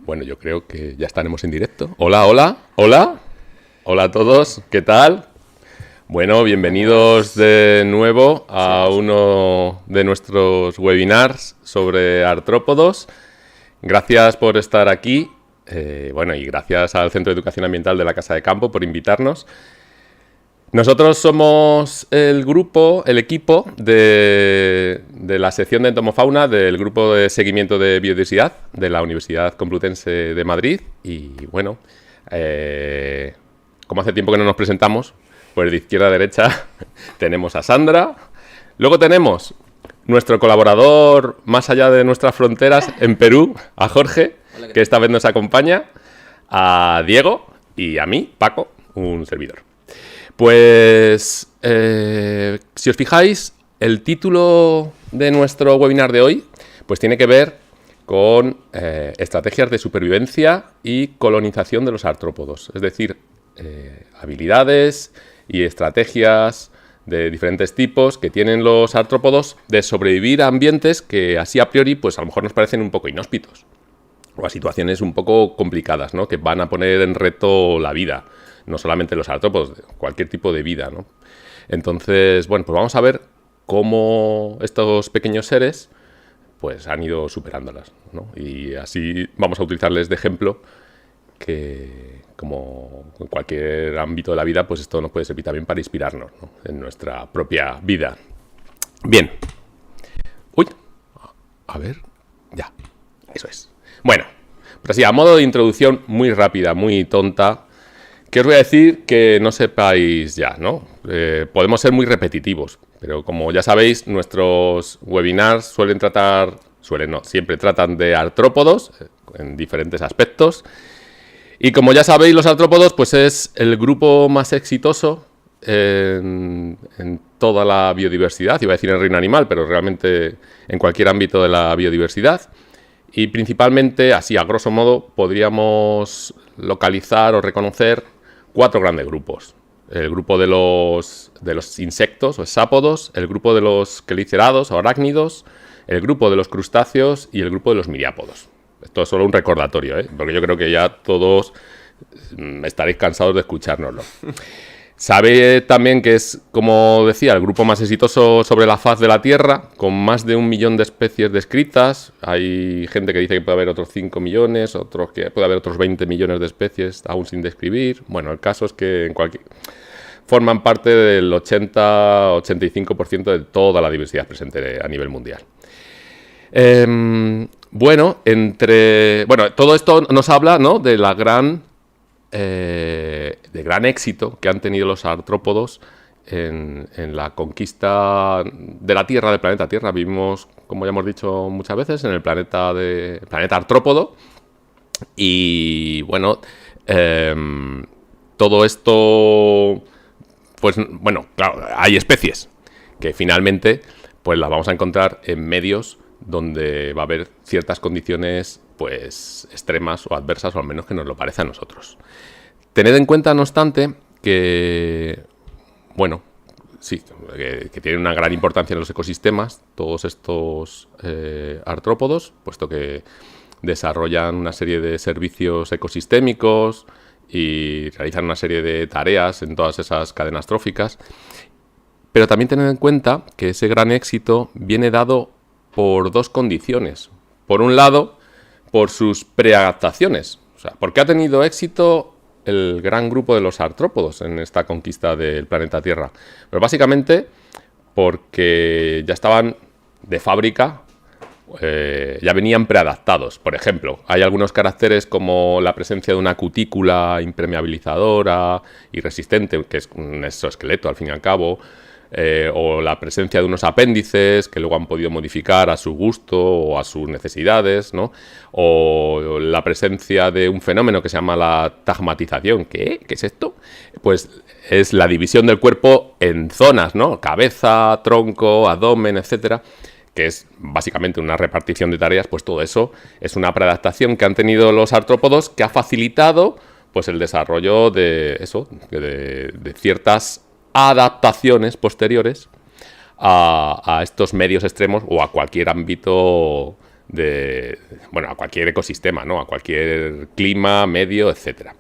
Bueno, yo creo que ya estaremos en directo. Hola, hola, hola. Hola a todos, ¿qué tal? Bueno, bienvenidos de nuevo a uno de nuestros webinars sobre artrópodos. Gracias por estar aquí. Bueno, y gracias al Centro de Educación Ambiental de la Casa de Campo por invitarnos. Nosotros somos el equipo de la sección de entomofauna del grupo de seguimiento de biodiversidad de la Universidad Complutense de Madrid. Y bueno, como hace tiempo que no nos presentamos, pues de izquierda a derecha tenemos a Sandra. Luego tenemos nuestro colaborador más allá de nuestras fronteras en Perú, a Jorge, que esta vez nos acompaña, a Diego y a mí, Paco, un servidor. Pues, si os fijáis, el título de nuestro webinar de hoy pues tiene que ver con estrategias de supervivencia y colonización de los artrópodos. Es decir, habilidades y estrategias de diferentes tipos que tienen los artrópodos de sobrevivir a ambientes que así a priori pues a lo mejor nos parecen un poco inhóspitos o a situaciones un poco complicadas, ¿no? Que van a poner en reto la vida. No solamente los artrópodos, cualquier tipo de vida, ¿no? Entonces, bueno, pues vamos a ver cómo estos pequeños seres pues han ido superándolas, ¿no? Y así vamos a utilizarles de ejemplo que, como en cualquier ámbito de la vida, pues esto nos puede servir también para inspirarnos, ¿no? En nuestra propia vida. Bien. Uy, a ver, ya, eso es. Bueno, pues así, a modo de introducción muy rápida, muy tonta, ¿qué os voy a decir que no sepáis ya, ¿no? Podemos ser muy repetitivos, pero como ya sabéis, nuestros webinars siempre tratan de artrópodos en diferentes aspectos. Y como ya sabéis, los artrópodos pues es el grupo más exitoso en toda la biodiversidad. Iba a decir en el reino animal, pero realmente en cualquier ámbito de la biodiversidad. Y principalmente, así a grosso modo, podríamos localizar o reconocer 4 grandes grupos. El grupo de los insectos o sápodos, el grupo de los quelícerados o arácnidos, el grupo de los crustáceos y el grupo de los miriápodos. Esto es solo un recordatorio, porque yo creo que ya todos estaréis cansados de escuchárnoslo. Sabe también que es, como decía, el grupo más exitoso sobre la faz de la Tierra, con más de 1 millón de especies descritas. Hay gente que dice que puede haber otros 5 millones, otros que puede haber otros 20 millones de especies aún sin describir. Bueno, el caso es que forman parte del 80-85% de toda la diversidad presente a nivel mundial. Bueno, todo esto nos habla, ¿no?, de la gran éxito que han tenido los artrópodos en la conquista de la Tierra, del planeta Tierra. Vivimos, como ya hemos dicho muchas veces, en el planeta artrópodo. Y bueno, todo esto, pues bueno, claro, hay especies que finalmente pues las vamos a encontrar en medios donde va a haber ciertas condiciones pues extremas o adversas, o al menos que nos lo parece a nosotros. Tened en cuenta, no obstante, que bueno, sí, que tienen una gran importancia en los ecosistemas todos estos artrópodos, puesto que desarrollan una serie de servicios ecosistémicos y realizan una serie de tareas en todas esas cadenas tróficas. Pero también tened en cuenta que ese gran éxito viene dado por 2 condiciones. Por un lado, por sus preadaptaciones. O sea, ¿por qué ha tenido éxito el gran grupo de los artrópodos en esta conquista del planeta Tierra? Pues básicamente porque ya estaban de fábrica, ya venían preadaptados. Por ejemplo, hay algunos caracteres como la presencia de una cutícula impermeabilizadora y resistente, que es un exoesqueleto al fin y al cabo, o la presencia de unos apéndices que luego han podido modificar a su gusto o a sus necesidades, ¿no? O la presencia de un fenómeno que se llama la tagmatización. ¿Qué es esto? Pues es la división del cuerpo en zonas, ¿no? Cabeza, tronco, abdomen, etcétera, que es básicamente una repartición de tareas. Pues todo eso es una preadaptación que han tenido los artrópodos que ha facilitado pues el desarrollo de ciertas adaptaciones posteriores a estos medios extremos o a cualquier ámbito bueno, a cualquier ecosistema, ¿no? A cualquier clima, medio, etcétera.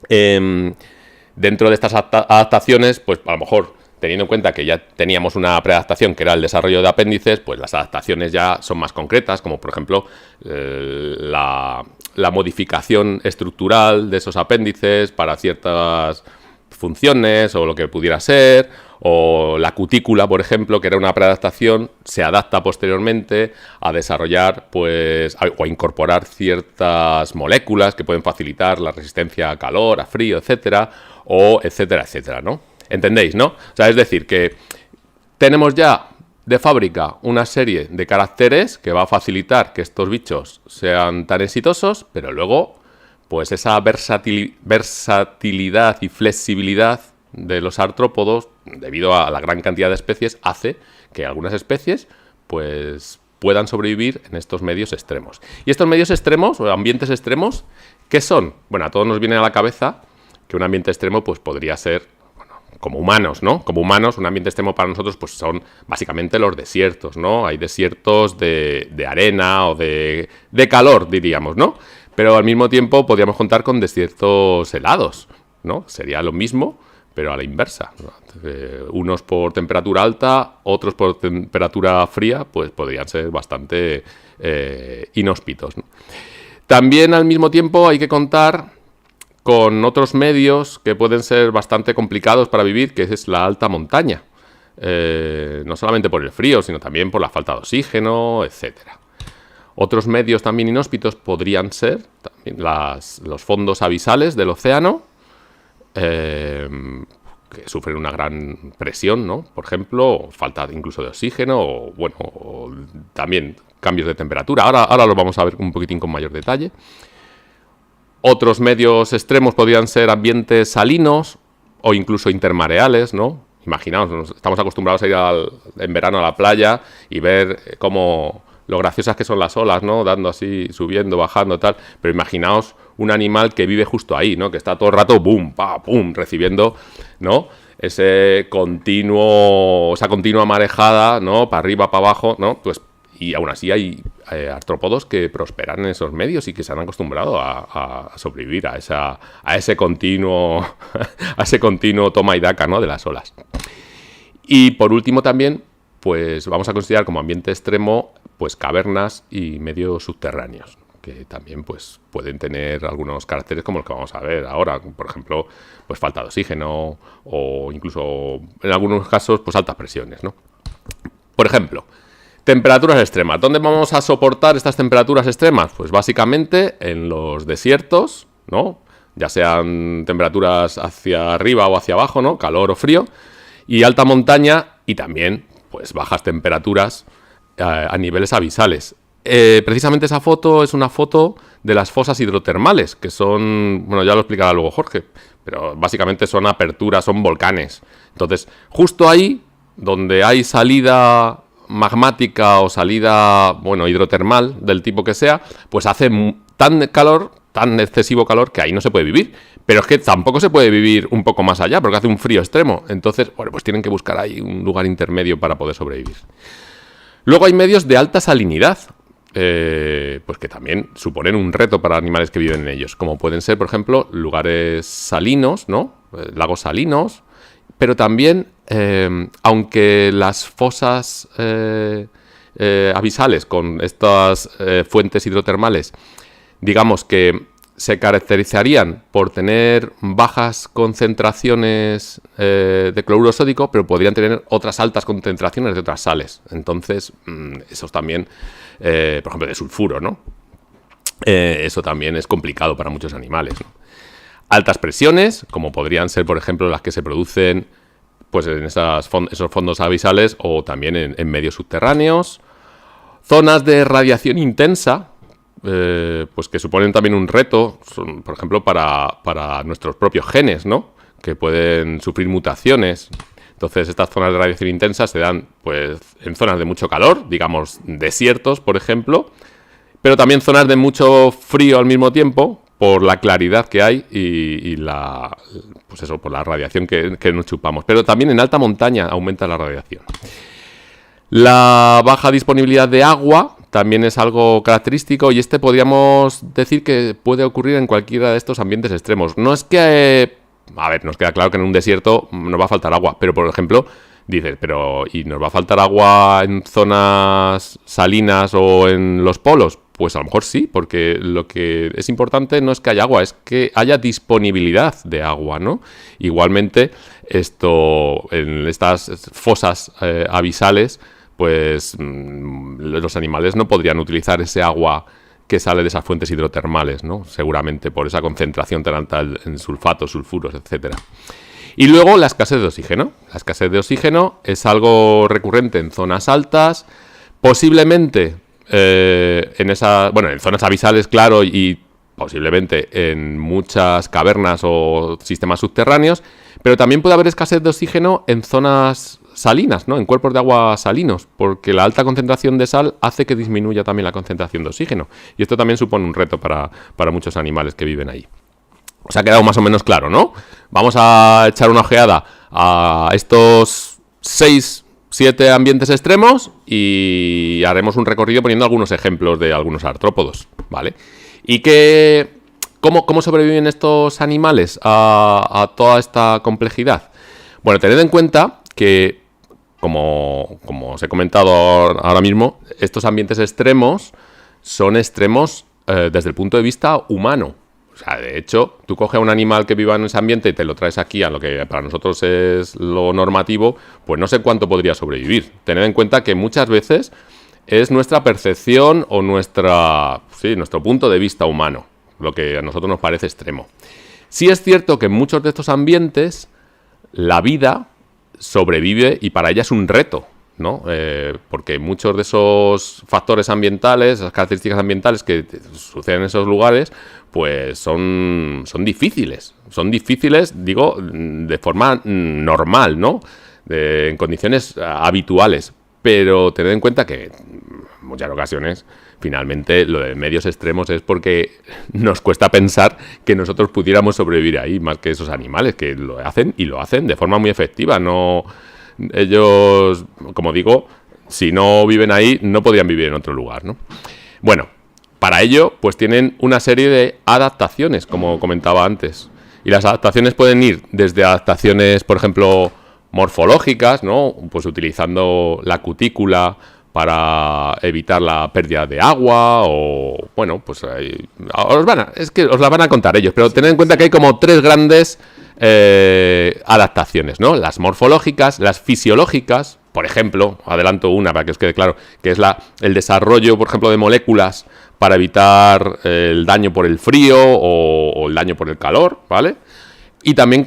Dentro de estas adaptaciones, pues a lo mejor, teniendo en cuenta que ya teníamos una preadaptación que era el desarrollo de apéndices, pues las adaptaciones ya son más concretas, como por ejemplo la modificación estructural de esos apéndices para ciertas funciones o lo que pudiera ser, o la cutícula, por ejemplo, que era una preadaptación, se adapta posteriormente a desarrollar, pues, o a incorporar ciertas moléculas que pueden facilitar la resistencia a calor, a frío, etcétera, o etcétera, etcétera, ¿no? ¿Entendéis, no? O sea, es decir, que tenemos ya de fábrica una serie de caracteres que va a facilitar que estos bichos sean tan exitosos, pero luego, pues esa versatilidad y flexibilidad de los artrópodos, debido a la gran cantidad de especies, hace que algunas especies, pues, puedan sobrevivir en estos medios extremos. Y estos medios extremos, o ambientes extremos, ¿qué son? Bueno, a todos nos viene a la cabeza que un ambiente extremo, pues, podría ser, como humanos, ¿no? Como humanos, un ambiente extremo para nosotros, pues son básicamente los desiertos, ¿no? Hay desiertos de arena o de calor, diríamos, ¿no? Pero al mismo tiempo podríamos contar con desiertos helados, ¿no? Sería lo mismo, pero a la inversa, ¿no? Unos por temperatura alta, otros por temperatura fría, pues podrían ser bastante inhóspitos, ¿no? También al mismo tiempo hay que contar con otros medios que pueden ser bastante complicados para vivir, que es la alta montaña. No solamente por el frío, sino también por la falta de oxígeno, etcétera. Otros medios también inhóspitos podrían ser también los fondos abisales del océano, que sufren una gran presión, ¿no? Por ejemplo, falta incluso de oxígeno, o bueno, o también cambios de temperatura. Ahora lo vamos a ver un poquitín con mayor detalle. Otros medios extremos podrían ser ambientes salinos o incluso intermareales, ¿no? Imaginaos, estamos acostumbrados a ir en verano a la playa y ver cómo lo graciosas que son las olas, ¿no? Dando así, subiendo, bajando, tal. Pero imaginaos un animal que vive justo ahí, ¿no? Que está todo el rato, boom, pa, pum, recibiendo, ¿no? Esa continua marejada, ¿no? Para arriba, para abajo, ¿no? Pues, y aún así hay artrópodos que prosperan en esos medios y que se han acostumbrado a sobrevivir a ese continuo a ese continuo toma y daca, ¿no? De las olas. Y por último también, pues vamos a considerar como ambiente extremo, pues cavernas y medios subterráneos, que también pues pueden tener algunos caracteres como los que vamos a ver ahora, por ejemplo, pues falta de oxígeno o incluso en algunos casos pues altas presiones, ¿no? Por ejemplo, temperaturas extremas. ¿Dónde vamos a soportar estas temperaturas extremas? Pues básicamente en los desiertos, ¿no? Ya sean temperaturas hacia arriba o hacia abajo, ¿no? Calor o frío. Y alta montaña y también, pues, bajas temperaturas a niveles abisales. Precisamente esa foto es una foto de las fosas hidrotermales, que son, bueno, ya lo explicará luego Jorge, pero básicamente son aperturas, son volcanes. Entonces, justo ahí, donde hay salida magmática o salida, bueno, hidrotermal, del tipo que sea, pues hace tan excesivo calor, que ahí no se puede vivir. Pero es que tampoco se puede vivir un poco más allá, porque hace un frío extremo. Entonces, bueno, pues tienen que buscar ahí un lugar intermedio para poder sobrevivir. Luego hay medios de alta salinidad, pues que también suponen un reto para animales que viven en ellos, como pueden ser, por ejemplo, lugares salinos, ¿no? Lagos salinos, pero también, aunque las fosas abisales con estas fuentes hidrotermales, digamos que se caracterizarían por tener bajas concentraciones de cloruro sódico, pero podrían tener otras altas concentraciones de otras sales. Entonces, esos también, por ejemplo, de sulfuro, ¿no? Eso también es complicado para muchos animales, ¿no? Altas presiones, como podrían ser, por ejemplo, las que se producen pues en esos fondos abisales o también en medios subterráneos. Zonas de radiación intensa, pues que suponen también un reto, por ejemplo, para nuestros propios genes, ¿no? Que pueden sufrir mutaciones. Entonces, estas zonas de radiación intensa se dan pues en zonas de mucho calor, digamos desiertos, por ejemplo, pero también zonas de mucho frío al mismo tiempo, por la claridad que hay y pues eso, por la radiación que nos chupamos. Pero también en alta montaña aumenta la radiación. La baja disponibilidad de agua también es algo característico y podríamos decir que puede ocurrir en cualquiera de estos ambientes extremos. No es que, a ver, nos queda claro que en un desierto nos va a faltar agua, pero por ejemplo, dices, ¿y nos va a faltar agua en zonas salinas o en los polos? Pues a lo mejor sí, porque lo que es importante no es que haya agua, es que haya disponibilidad de agua, ¿no? Igualmente, en estas fosas abisales, pues los animales no podrían utilizar ese agua que sale de esas fuentes hidrotermales, ¿no? Seguramente por esa concentración tan alta en sulfatos, sulfuros, etcétera. Y luego la escasez de oxígeno. La escasez de oxígeno es algo recurrente en zonas altas, posiblemente en zonas abisales, claro, y posiblemente en muchas cavernas o sistemas subterráneos, pero también puede haber escasez de oxígeno en zonas salinas, ¿no? En cuerpos de agua salinos, porque la alta concentración de sal hace que disminuya también la concentración de oxígeno. Y esto también supone un reto para muchos animales que viven ahí. Os ha quedado más o menos claro, ¿no? Vamos a echar una ojeada a estos 6-7 ambientes extremos y haremos un recorrido poniendo algunos ejemplos de algunos artrópodos, ¿vale? ¿Y cómo sobreviven estos animales a toda esta complejidad? Bueno, tened en cuenta que, como os he comentado ahora mismo, estos ambientes extremos son extremos desde el punto de vista humano. O sea, de hecho, tú coges a un animal que viva en ese ambiente y te lo traes aquí a lo que para nosotros es lo normativo, pues no sé cuánto podría sobrevivir. Tened en cuenta que muchas veces es nuestra percepción o nuestro punto de vista humano, lo que a nosotros nos parece extremo. Sí es cierto que en muchos de estos ambientes la vida sobrevive y para ella es un reto, ¿no? Porque muchos de esos factores ambientales, esas características ambientales que suceden en esos lugares, pues son difíciles. Son difíciles, digo, de forma normal, ¿no? En condiciones habituales. Pero tened en cuenta que en muchas ocasiones, finalmente, lo de medios extremos es porque nos cuesta pensar que nosotros pudiéramos sobrevivir ahí, más que esos animales, que lo hacen y lo hacen de forma muy efectiva. No, ellos, como digo, si no viven ahí, no podrían vivir en otro lugar, ¿no? Bueno, para ello, pues tienen una serie de adaptaciones, como comentaba antes. Y las adaptaciones pueden ir desde adaptaciones, por ejemplo, morfológicas, ¿no? Pues utilizando la cutícula para evitar la pérdida de agua o, bueno, pues os la van a contar ellos, pero tened en cuenta que hay como 3 grandes adaptaciones, ¿no? Las morfológicas, las fisiológicas, por ejemplo, adelanto una para que os quede claro, que es el desarrollo, por ejemplo, de moléculas para evitar el daño por el frío o el daño por el calor, ¿vale? Y también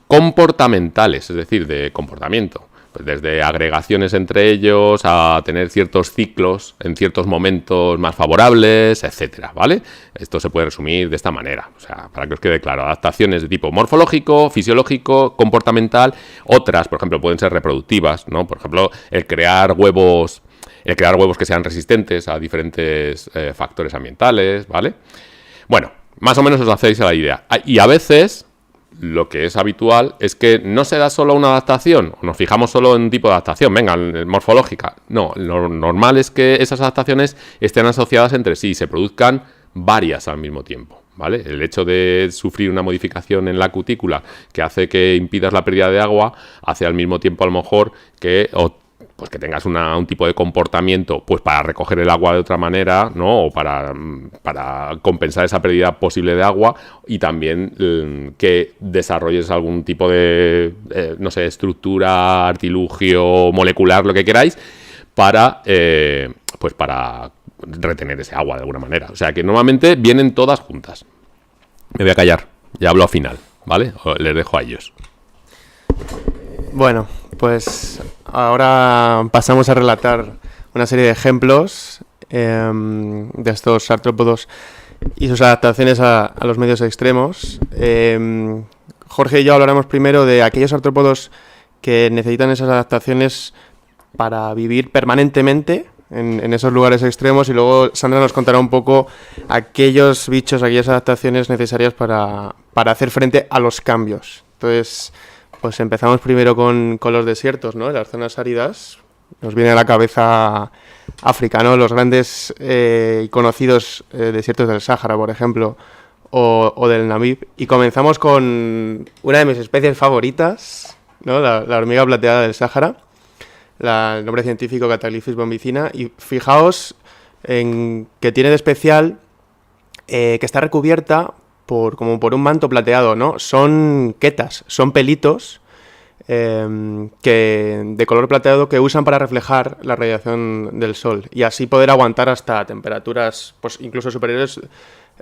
comportamentales, es decir, de comportamiento. Pues desde agregaciones entre ellos a tener ciertos ciclos en ciertos momentos más favorables, etcétera, ¿vale? Esto se puede resumir de esta manera, o sea, para que os quede claro, adaptaciones de tipo morfológico, fisiológico, comportamental, otras, por ejemplo, pueden ser reproductivas, ¿no? Por ejemplo, el crear huevos que sean resistentes a diferentes factores ambientales, ¿vale? Bueno, más o menos os hacéis a la idea. Y a veces lo que es habitual es que no se da solo una adaptación, o nos fijamos solo en un tipo de adaptación, venga, morfológica. No, lo normal es que esas adaptaciones estén asociadas entre sí y se produzcan varias al mismo tiempo, ¿vale? El hecho de sufrir una modificación en la cutícula que hace que impidas la pérdida de agua, hace al mismo tiempo a lo mejor que pues que tengas un tipo de comportamiento pues para recoger el agua de otra manera, ¿no? O para compensar esa pérdida posible de agua y también que desarrolles algún tipo de, no sé, estructura, artilugio molecular, lo que queráis, para retener ese agua de alguna manera. O sea que normalmente vienen todas juntas. Me voy a callar, ya hablo al final, ¿vale? Les dejo a ellos. Bueno, pues ahora pasamos a relatar una serie de ejemplos de estos artrópodos y sus adaptaciones a los medios extremos. Jorge y yo hablaremos primero de aquellos artrópodos que necesitan esas adaptaciones para vivir permanentemente en esos lugares extremos y luego Sandra nos contará un poco aquellos bichos, aquellas adaptaciones necesarias para hacer frente a los cambios. Entonces, pues empezamos primero con los desiertos, ¿no? Las zonas áridas. nos viene a la cabeza África, ¿no? Los grandes y conocidos desiertos del Sáhara, por ejemplo, o del Namib. Y comenzamos con una de mis especies favoritas, ¿no? La hormiga plateada del Sáhara, el nombre científico Cataglyphis bombicina. Y fijaos en que tiene de especial que está recubierta como por un manto plateado, ¿no? Son quetas, son pelitos de color plateado que usan para reflejar la radiación del sol y así poder aguantar hasta temperaturas pues incluso superiores,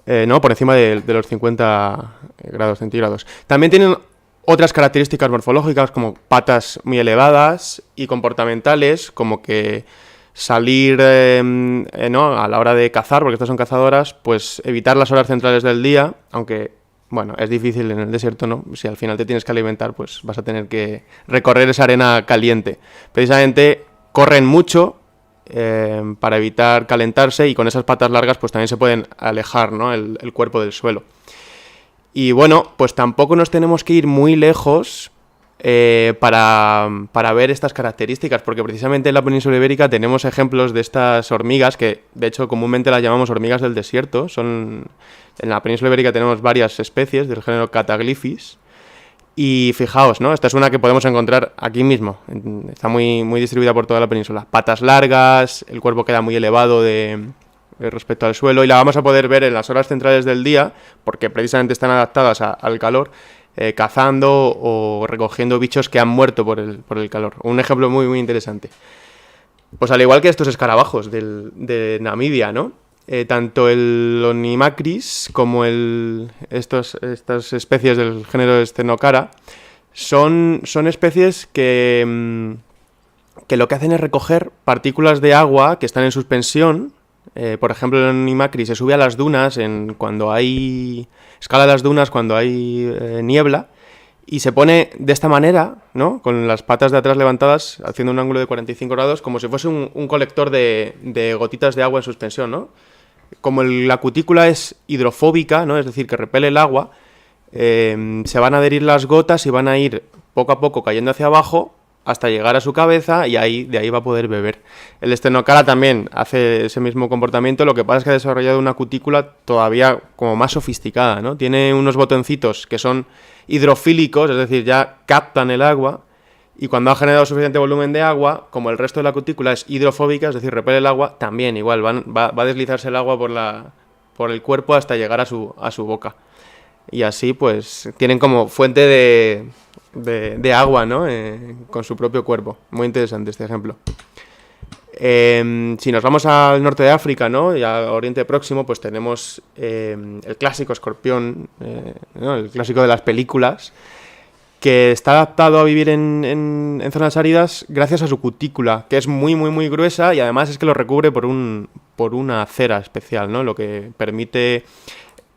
¿no? Por encima de los 50 grados centígrados. También tienen otras características morfológicas como patas muy elevadas y comportamentales, como que salir ¿no? a la hora de cazar, porque estas son cazadoras, pues evitar las horas centrales del día, aunque bueno, es difícil en el desierto, ¿no? Si al final te tienes que alimentar, pues vas a tener que recorrer esa arena caliente. Precisamente corren mucho para evitar calentarse y con esas patas largas pues también se pueden alejar, ¿no? el cuerpo del suelo. Y bueno, pues tampoco nos tenemos que ir muy lejos para ver estas características, porque precisamente en la península ibérica tenemos ejemplos de estas hormigas, que de hecho comúnmente las llamamos hormigas del desierto. En la península ibérica tenemos varias especies del género Cataglyphis. Y fijaos, ¿no? Esta es una que podemos encontrar aquí mismo. Está muy, muy distribuida por toda la península. Patas largas, el cuerpo queda muy elevado respecto al suelo. Y la vamos a poder ver en las horas centrales del día, porque precisamente están adaptadas al calor, cazando o recogiendo bichos que han muerto por el calor. Un ejemplo muy, muy interesante. Pues al igual que estos escarabajos de Namibia, ¿no? Tanto el Onychomacris como estas especies del género Stenocara son especies que lo que hacen es recoger partículas de agua que están en suspensión. Por ejemplo, el Onychomacris se sube a las dunas escala las dunas cuando hay niebla y se pone de esta manera, ¿no? Con las patas de atrás levantadas, haciendo un ángulo de 45 grados, como si fuese un colector de gotitas de agua en suspensión, ¿no? Como la cutícula es hidrofóbica, ¿no? Es decir, que repele el agua, se van a adherir las gotas y van a ir poco a poco cayendo hacia abajo hasta llegar a su cabeza y de ahí va a poder beber. El Stenocara también hace ese mismo comportamiento, lo que pasa es que ha desarrollado una cutícula todavía como más sofisticada, ¿no? Tiene unos botoncitos que son hidrofílicos, es decir, ya captan el agua, y cuando ha generado suficiente volumen de agua, como el resto de la cutícula es hidrofóbica, es decir, repele el agua, también igual va a deslizarse el agua por el cuerpo hasta llegar a su boca. Y así pues tienen como fuente de agua, ¿no? Con su propio cuerpo. Muy interesante este ejemplo. Si nos vamos al norte de África, ¿no? Y al Oriente Próximo, pues tenemos el clásico escorpión, ¿no? El clásico de las películas, que está adaptado a vivir en zonas áridas gracias a su cutícula, que es muy, muy, muy gruesa y además es que lo recubre por una cera especial, ¿no? Lo que permite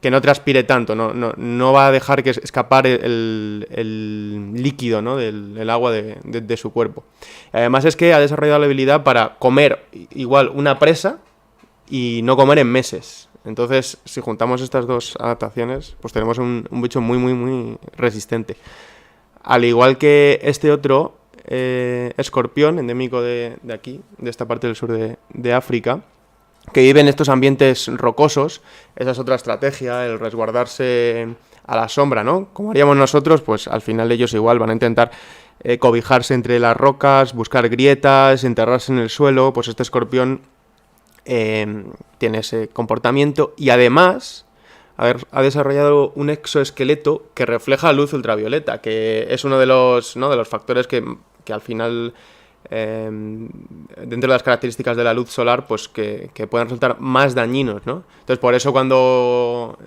que no transpire tanto, no va a dejar que escapar el líquido, ¿no? del agua de su cuerpo. Además es que ha desarrollado la habilidad para comer igual una presa y no comer en meses. Entonces, si juntamos estas dos adaptaciones, pues tenemos un bicho muy, muy, muy resistente. Al igual que este otro escorpión endémico de aquí, de esta parte del sur de África, que vive en estos ambientes rocosos. Esa es otra estrategia, el resguardarse a la sombra, ¿no? Como haríamos nosotros, pues al final ellos igual van a intentar cobijarse entre las rocas, buscar grietas, enterrarse en el suelo. Pues este escorpión tiene ese comportamiento y además ha desarrollado un exoesqueleto que refleja luz ultravioleta, que es uno de los factores que al final, dentro de las características de la luz solar, pues que pueden resultar más dañinos, ¿no? Entonces, por eso cuando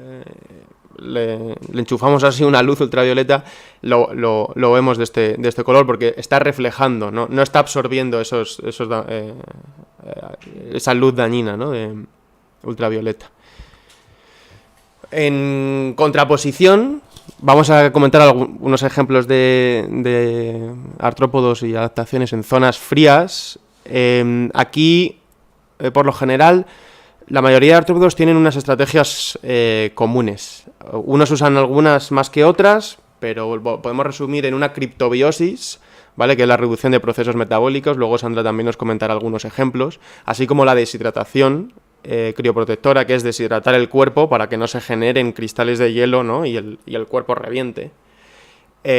le enchufamos así una luz ultravioleta, lo vemos de este color, porque está reflejando, no está absorbiendo esa luz dañina, ¿no? De ultravioleta. En contraposición, vamos a comentar algunos ejemplos de artrópodos y adaptaciones en zonas frías. Aquí, por lo general, la mayoría de artrópodos tienen unas estrategias comunes. Unos usan algunas más que otras, pero podemos resumir en una criptobiosis, ¿vale? Que es la reducción de procesos metabólicos. Luego Sandra también nos comentará algunos ejemplos, así como la deshidratación crioprotectora, que es deshidratar el cuerpo para que no se generen cristales de hielo, ¿no? y el cuerpo reviente.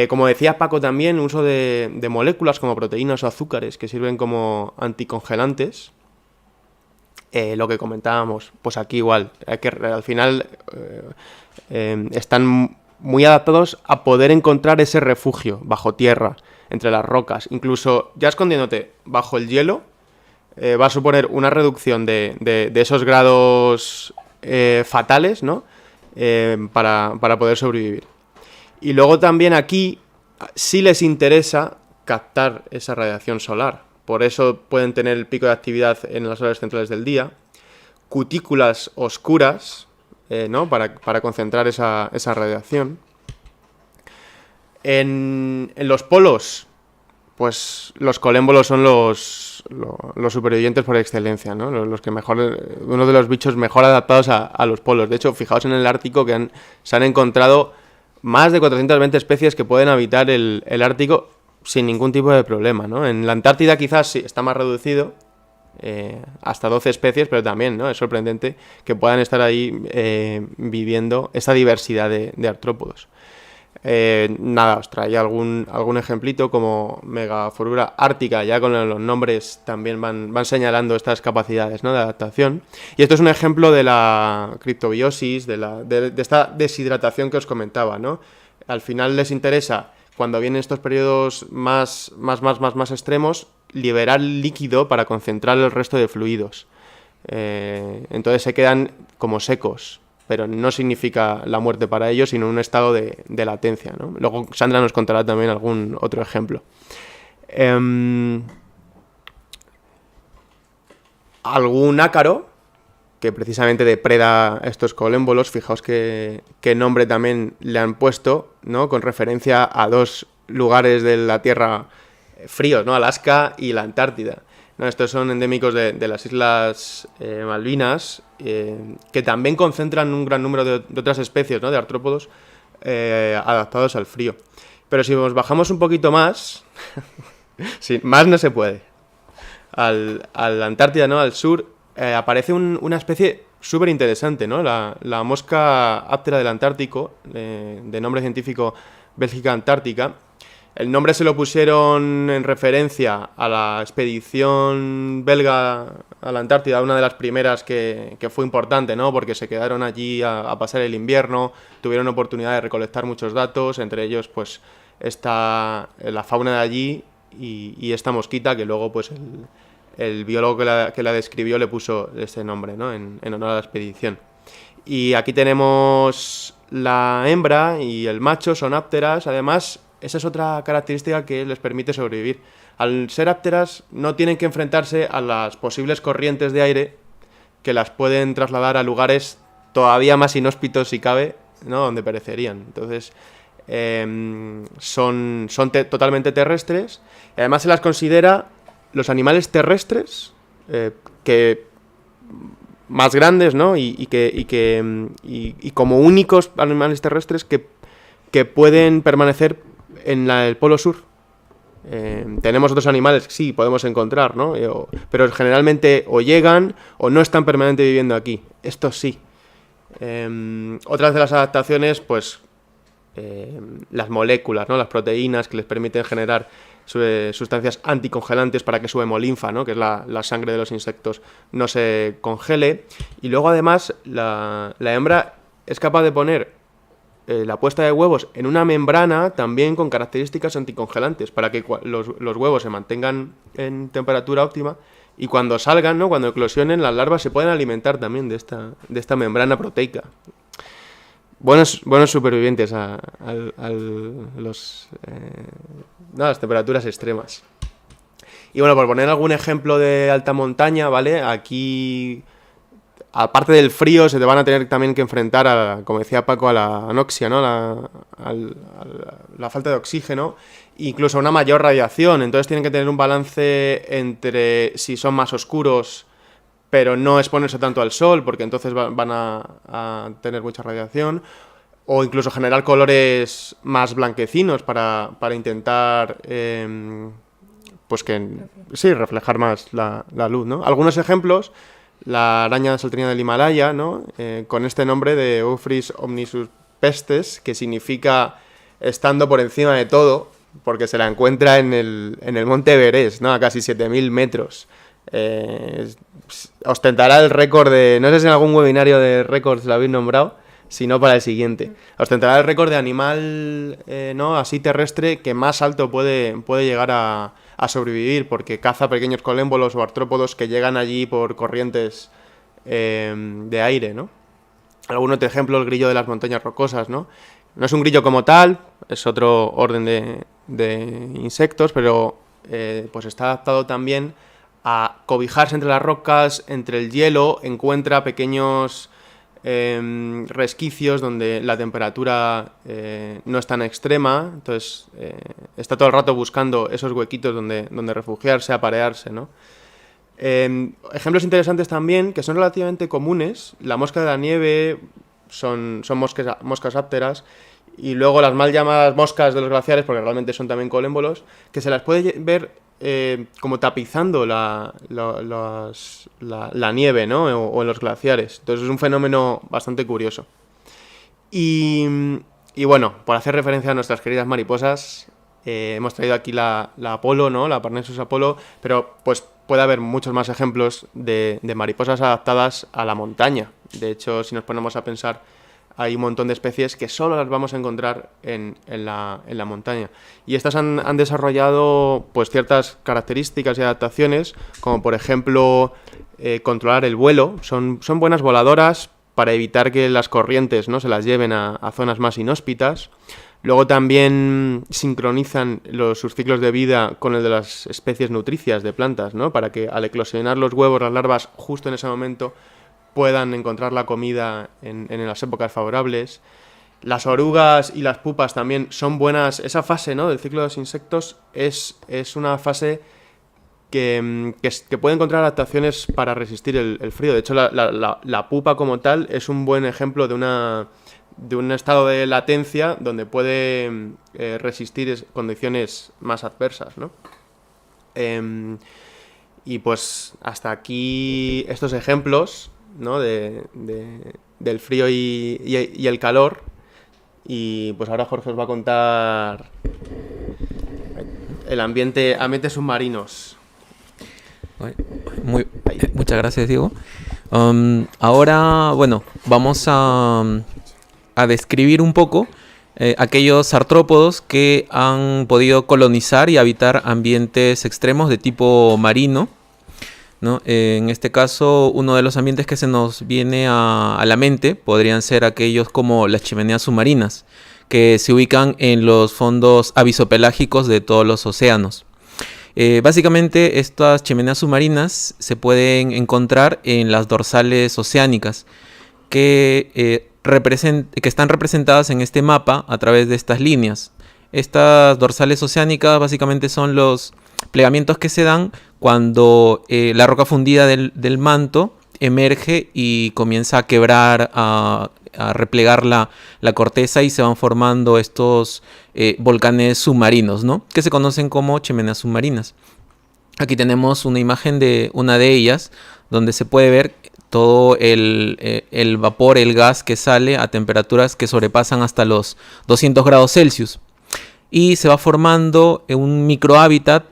Como decía Paco también, uso de moléculas como proteínas o azúcares que sirven como anticongelantes. Lo que comentábamos, pues aquí igual, que al final están muy adaptados a poder encontrar ese refugio bajo tierra, entre las rocas. Incluso ya escondiéndote bajo el hielo, va a suponer una reducción de esos grados fatales, ¿no? Para poder sobrevivir. Y luego también aquí sí les interesa captar esa radiación solar. Por eso pueden tener el pico de actividad en las horas centrales del día. Cutículas oscuras, ¿no? Para concentrar esa radiación. En los polos, pues los colémbolos son los supervivientes por excelencia, ¿no? Los que mejor, uno de los bichos mejor adaptados a los polos. De hecho, fijaos en el Ártico que se han encontrado más de 420 especies que pueden habitar el Ártico sin ningún tipo de problema, ¿no? En la Antártida quizás sí está más reducido, hasta 12 especies, pero también, ¿no? Es sorprendente que puedan estar ahí viviendo esta diversidad de artrópodos. Nada, os traía algún ejemplito como Megaforura ártica, ya con los nombres también van señalando estas capacidades, ¿no? De adaptación. Y esto es un ejemplo de la criptobiosis, de esta deshidratación que os comentaba, ¿no? Al final les interesa, cuando vienen estos periodos más extremos, liberar líquido para concentrar el resto de fluidos. Entonces se quedan como secos, pero no significa la muerte para ellos, sino un estado de latencia, ¿no? Luego Sandra nos contará también algún otro ejemplo. Algún ácaro que precisamente depreda estos colémbolos, fijaos qué nombre también le han puesto, ¿no? Con referencia a dos lugares de la Tierra fríos, ¿no? Alaska y la Antártida. No, estos son endémicos de las Islas Malvinas, que también concentran un gran número de otras especies, ¿no? De artrópodos adaptados al frío. Pero si nos bajamos un poquito más, sí, más no se puede, a la Antártida, ¿no? Al sur, aparece una especie súper interesante, ¿no? La mosca áptera del Antártico, de nombre científico Bélgica antártica. El nombre se lo pusieron en referencia a la expedición belga a la Antártida, una de las primeras que fue importante, ¿no? Porque se quedaron allí a pasar el invierno, tuvieron oportunidad de recolectar muchos datos, entre ellos pues está la fauna de allí y esta mosquita que luego pues el biólogo que la describió le puso ese nombre, ¿no? En honor a la expedición. Y aquí tenemos la hembra y el macho, son ápteras, además. Esa es otra característica que les permite sobrevivir. Al ser ápteras no tienen que enfrentarse a las posibles corrientes de aire que las pueden trasladar a lugares todavía más inhóspitos si cabe, ¿no? Donde perecerían. Entonces son totalmente terrestres y además se las considera los animales terrestres que más grandes, ¿no? Y como únicos animales terrestres que pueden permanecer en el polo sur. Tenemos otros animales que sí podemos encontrar, ¿no? Pero generalmente o llegan o no están permanentemente viviendo aquí. Estos sí. Otras de las adaptaciones, pues las moléculas, ¿no? Las proteínas que les permiten generar sustancias anticongelantes para que su hemolinfa, ¿no? Que es la sangre de los insectos, no se congele. Y luego además la hembra es capaz de poner la puesta de huevos en una membrana también con características anticongelantes para que los huevos se mantengan en temperatura óptima y cuando salgan, ¿no? Cuando eclosionen, las larvas se pueden alimentar también de esta membrana proteica. Buenos supervivientes a las temperaturas extremas. Y bueno, por poner algún ejemplo de alta montaña, ¿vale? Aquí, aparte del frío, se te van a tener también que enfrentar, como decía Paco, a la anoxia, ¿no? La falta de oxígeno, incluso a una mayor radiación. Entonces tienen que tener un balance entre si son más oscuros, pero no exponerse tanto al sol, porque entonces van a tener mucha radiación. o incluso generar colores más blanquecinos para intentar pues que sí, reflejar más la luz, ¿no? Algunos ejemplos: la araña saltarina del Himalaya, ¿no? Con este nombre de Ophrys omnispestes, que significa estando por encima de todo, porque se la encuentra en el monte Everest, ¿no? A casi 7.000 metros. Ostentará el récord de... No sé si en algún webinario de récords lo habéis nombrado, sino para el siguiente. Ostentará el récord de animal ¿no? así terrestre que más alto puede llegar a sobrevivir, porque caza pequeños colémbolos o artrópodos que llegan allí por corrientes de aire, ¿no? Algún otro ejemplo: el grillo de las montañas rocosas, ¿no? No es un grillo como tal, es otro orden de insectos, pero pues está adaptado también a cobijarse entre las rocas, entre el hielo, encuentra pequeños resquicios donde la temperatura no es tan extrema, entonces está todo el rato buscando esos huequitos donde refugiarse, aparearse, ¿no? Ejemplos interesantes también, que son relativamente comunes: la mosca de la nieve, son moscas ápteras, y luego las mal llamadas moscas de los glaciares, porque realmente son también colémbolos, que se las puede ver como tapizando la nieve, ¿no? O en los glaciares. Entonces es un fenómeno bastante curioso. Y bueno, por hacer referencia a nuestras queridas mariposas, hemos traído aquí la Apolo, ¿no? La Parnassus Apolo, pero pues puede haber muchos más ejemplos de mariposas adaptadas a la montaña. De hecho, si nos ponemos a pensar, hay un montón de especies que solo las vamos a encontrar en la montaña. Y estas han desarrollado pues ciertas características y adaptaciones, como por ejemplo controlar el vuelo. Son buenas voladoras para evitar que las corrientes, ¿no? se las lleven a zonas más inhóspitas. Luego también sincronizan sus ciclos de vida con el de las especies nutricias de plantas, ¿no? Para que al eclosionar los huevos, las larvas, justo en ese momento puedan encontrar la comida en las épocas favorables. Las orugas y las pupas también son buenas. Esa fase, ¿no? del ciclo de los insectos es una fase que puede encontrar adaptaciones para resistir el frío. De hecho, la pupa como tal es un buen ejemplo de un estado de latencia donde puede resistir condiciones más adversas, ¿no? Y pues hasta aquí estos ejemplos, ¿no? del frío y el calor. Y pues ahora Jorge os va a contar el ambientes submarinos. Muchas gracias, Diego. Ahora, bueno, vamos a describir un poco aquellos artrópodos que han podido colonizar y habitar ambientes extremos de tipo marino, ¿no? En este caso, uno de los ambientes que se nos viene a la mente podrían ser aquellos como las chimeneas submarinas, que se ubican en los fondos avisopelágicos de todos los océanos. Básicamente, estas chimeneas submarinas se pueden encontrar en las dorsales oceánicas, que están representadas en este mapa a través de estas líneas. Estas dorsales oceánicas básicamente son los plegamientos que se dan cuando la roca fundida del manto emerge y comienza a quebrar, a replegar la corteza, y se van formando estos volcanes submarinos, ¿no? Que se conocen como chimeneas submarinas. Aquí tenemos una imagen de una de ellas, donde se puede ver todo el vapor, el gas que sale a temperaturas que sobrepasan hasta los 200 grados Celsius. Y se va formando un microhábitat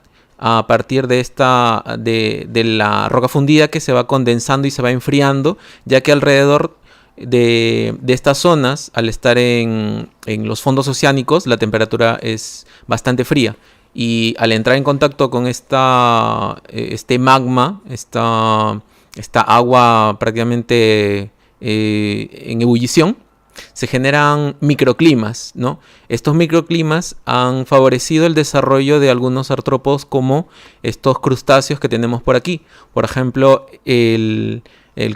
a partir de la roca fundida, que se va condensando y se va enfriando, ya que alrededor de estas zonas, al estar en los fondos oceánicos, la temperatura es bastante fría. Y al entrar en contacto con este magma, esta agua prácticamente en ebullición, se generan microclimas, ¿no? Estos microclimas han favorecido el desarrollo de algunos artrópodos, como estos crustáceos que tenemos por aquí. Por ejemplo, el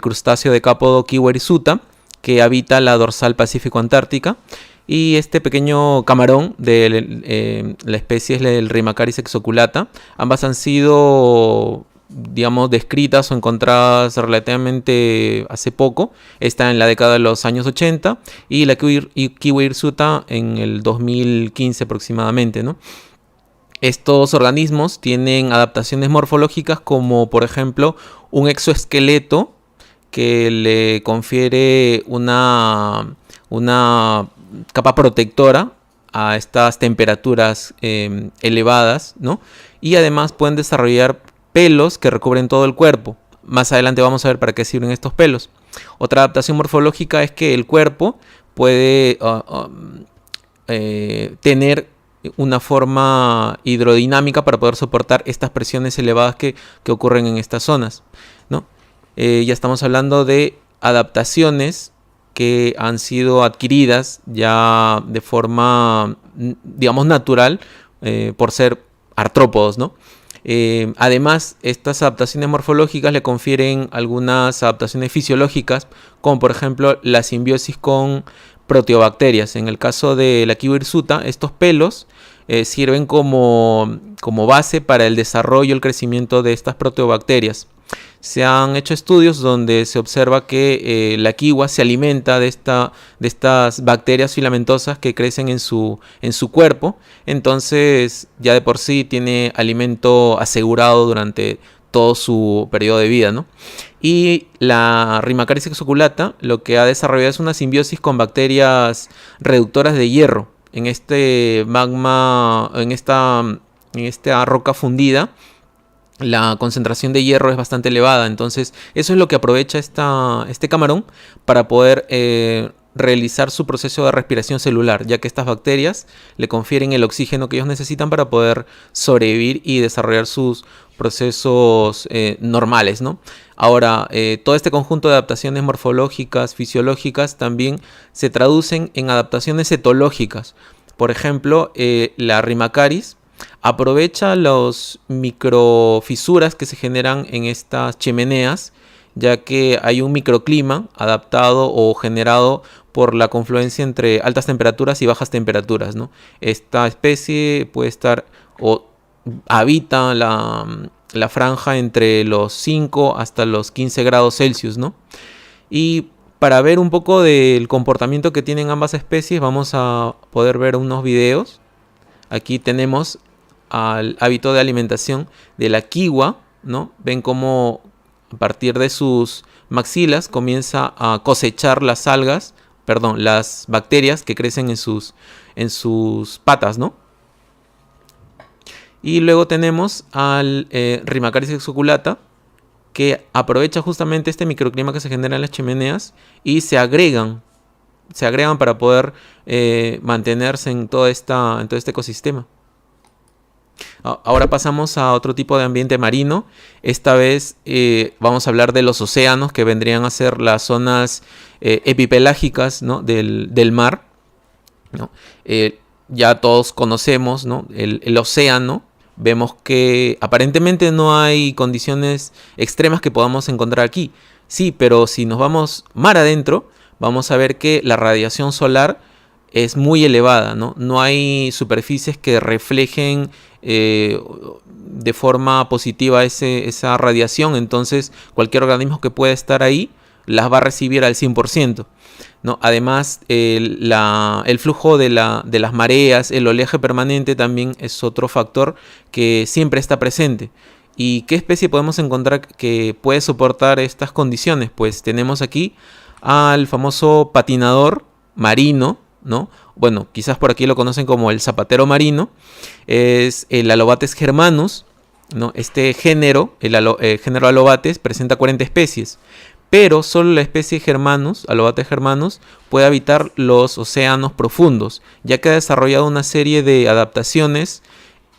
crustáceo decápodo Kiwirisuta, que habita la dorsal Pacífico-Antártica, y este pequeño camarón de la especie es el Rimacaris exoculata. Ambas han sido digamos, descritas o encontradas relativamente hace poco. Esta en la década de los años 80 y la Kiwi hirsuta en el 2015 aproximadamente, ¿no? Estos organismos tienen adaptaciones morfológicas como, por ejemplo, un exoesqueleto que le confiere una capa protectora a estas temperaturas elevadas, ¿no? Y además pueden desarrollar pelos que recubren todo el cuerpo. Más adelante vamos a ver para qué sirven estos pelos. Otra adaptación morfológica es que el cuerpo puede tener una forma hidrodinámica para poder soportar estas presiones elevadas que ocurren en estas zonas, ¿no? Ya estamos hablando de adaptaciones que han sido adquiridas ya de forma, digamos, natural por ser artrópodos, ¿no? Además, estas adaptaciones morfológicas le confieren algunas adaptaciones fisiológicas, como por ejemplo la simbiosis con proteobacterias. En el caso de la Kiwi hirsuta, estos pelos sirven como base para el desarrollo y el crecimiento de estas proteobacterias. Se han hecho estudios donde se observa que la kiwa se alimenta de estas bacterias filamentosas que crecen en su cuerpo. Entonces ya de por sí tiene alimento asegurado durante todo su periodo de vida, ¿no? Y la Rhimacaris exoculata lo que ha desarrollado es una simbiosis con bacterias reductoras de hierro. En este magma, en esta roca fundida, la concentración de hierro es bastante elevada. Entonces eso es lo que aprovecha este camarón para poder realizar su proceso de respiración celular, ya que estas bacterias le confieren el oxígeno que ellos necesitan para poder sobrevivir y desarrollar sus procesos normales, ¿no? Ahora, todo este conjunto de adaptaciones morfológicas, fisiológicas, también se traducen en adaptaciones etológicas. Por ejemplo, la Rhimacaris aprovecha las microfisuras que se generan en estas chimeneas, ya que hay un microclima adaptado o generado por la confluencia entre altas temperaturas y bajas temperaturas, ¿no? Esta especie puede estar o habita la franja entre los 5 hasta los 15 grados Celsius, ¿no? Y para ver un poco del comportamiento que tienen ambas especies, vamos a poder ver unos videos. Aquí tenemos al hábito de alimentación de la kiwa, ¿no? Ven cómo a partir de sus maxilas comienza a cosechar las bacterias que crecen en sus patas, ¿no? Y luego tenemos al Rhimacaris exoculata, que aprovecha justamente este microclima que se genera en las chimeneas y se agregan para poder mantenerse en todo este ecosistema. Ahora pasamos a otro tipo de ambiente marino. Esta vez vamos a hablar de los océanos, que vendrían a ser las zonas epipelágicas, ¿no? del mar, ¿no? Ya todos conocemos, ¿no? el océano. Vemos que aparentemente no hay condiciones extremas que podamos encontrar aquí. Sí, pero si nos vamos mar adentro, vamos a ver que la radiación solar es muy elevada, ¿no? No hay superficies que reflejen de forma positiva esa radiación. Entonces cualquier organismo que pueda estar ahí las va a recibir al 100%, ¿no? Además, el flujo de las mareas, el oleaje permanente también es otro factor que siempre está presente. ¿Y qué especie podemos encontrar que puede soportar estas condiciones? Pues tenemos aquí al famoso patinador marino, ¿no? Bueno, quizás por aquí lo conocen como el zapatero marino. Es el Alobates germanus, ¿no? Este género, el género Alobates, presenta 40 especies. Pero solo la especie Germanus, Alobates germanus, puede habitar los océanos profundos, ya que ha desarrollado una serie de adaptaciones,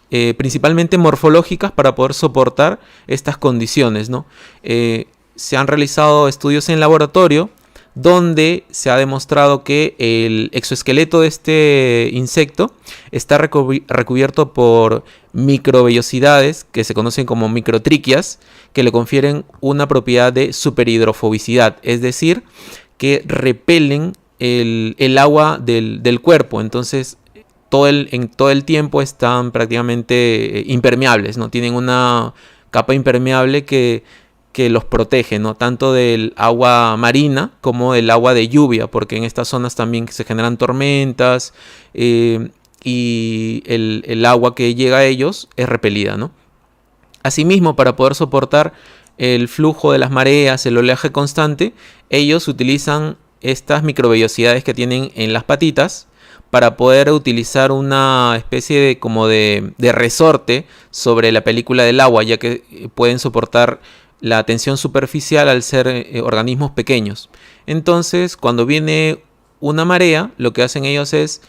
principalmente morfológicas, para poder soportar estas condiciones, ¿no? Se han realizado estudios en laboratorio donde se ha demostrado que el exoesqueleto de este insecto está recubierto por microvellosidades que se conocen como microtriquias, que le confieren una propiedad de superhidrofobicidad, es decir, que repelen el agua del cuerpo. Entonces en todo el tiempo están prácticamente impermeables, ¿no? Tienen una capa impermeable que los protege, ¿no? Tanto del agua marina como del agua de lluvia, porque en estas zonas también se generan tormentas y el agua que llega a ellos es repelida, ¿no? Asimismo, para poder soportar el flujo de las mareas, el oleaje constante, ellos utilizan estas microvellosidades que tienen en las patitas para poder utilizar una especie de como de resorte sobre la película del agua, ya que pueden soportar la tensión superficial al ser organismos pequeños. Entonces, cuando viene una marea, lo que hacen ellos es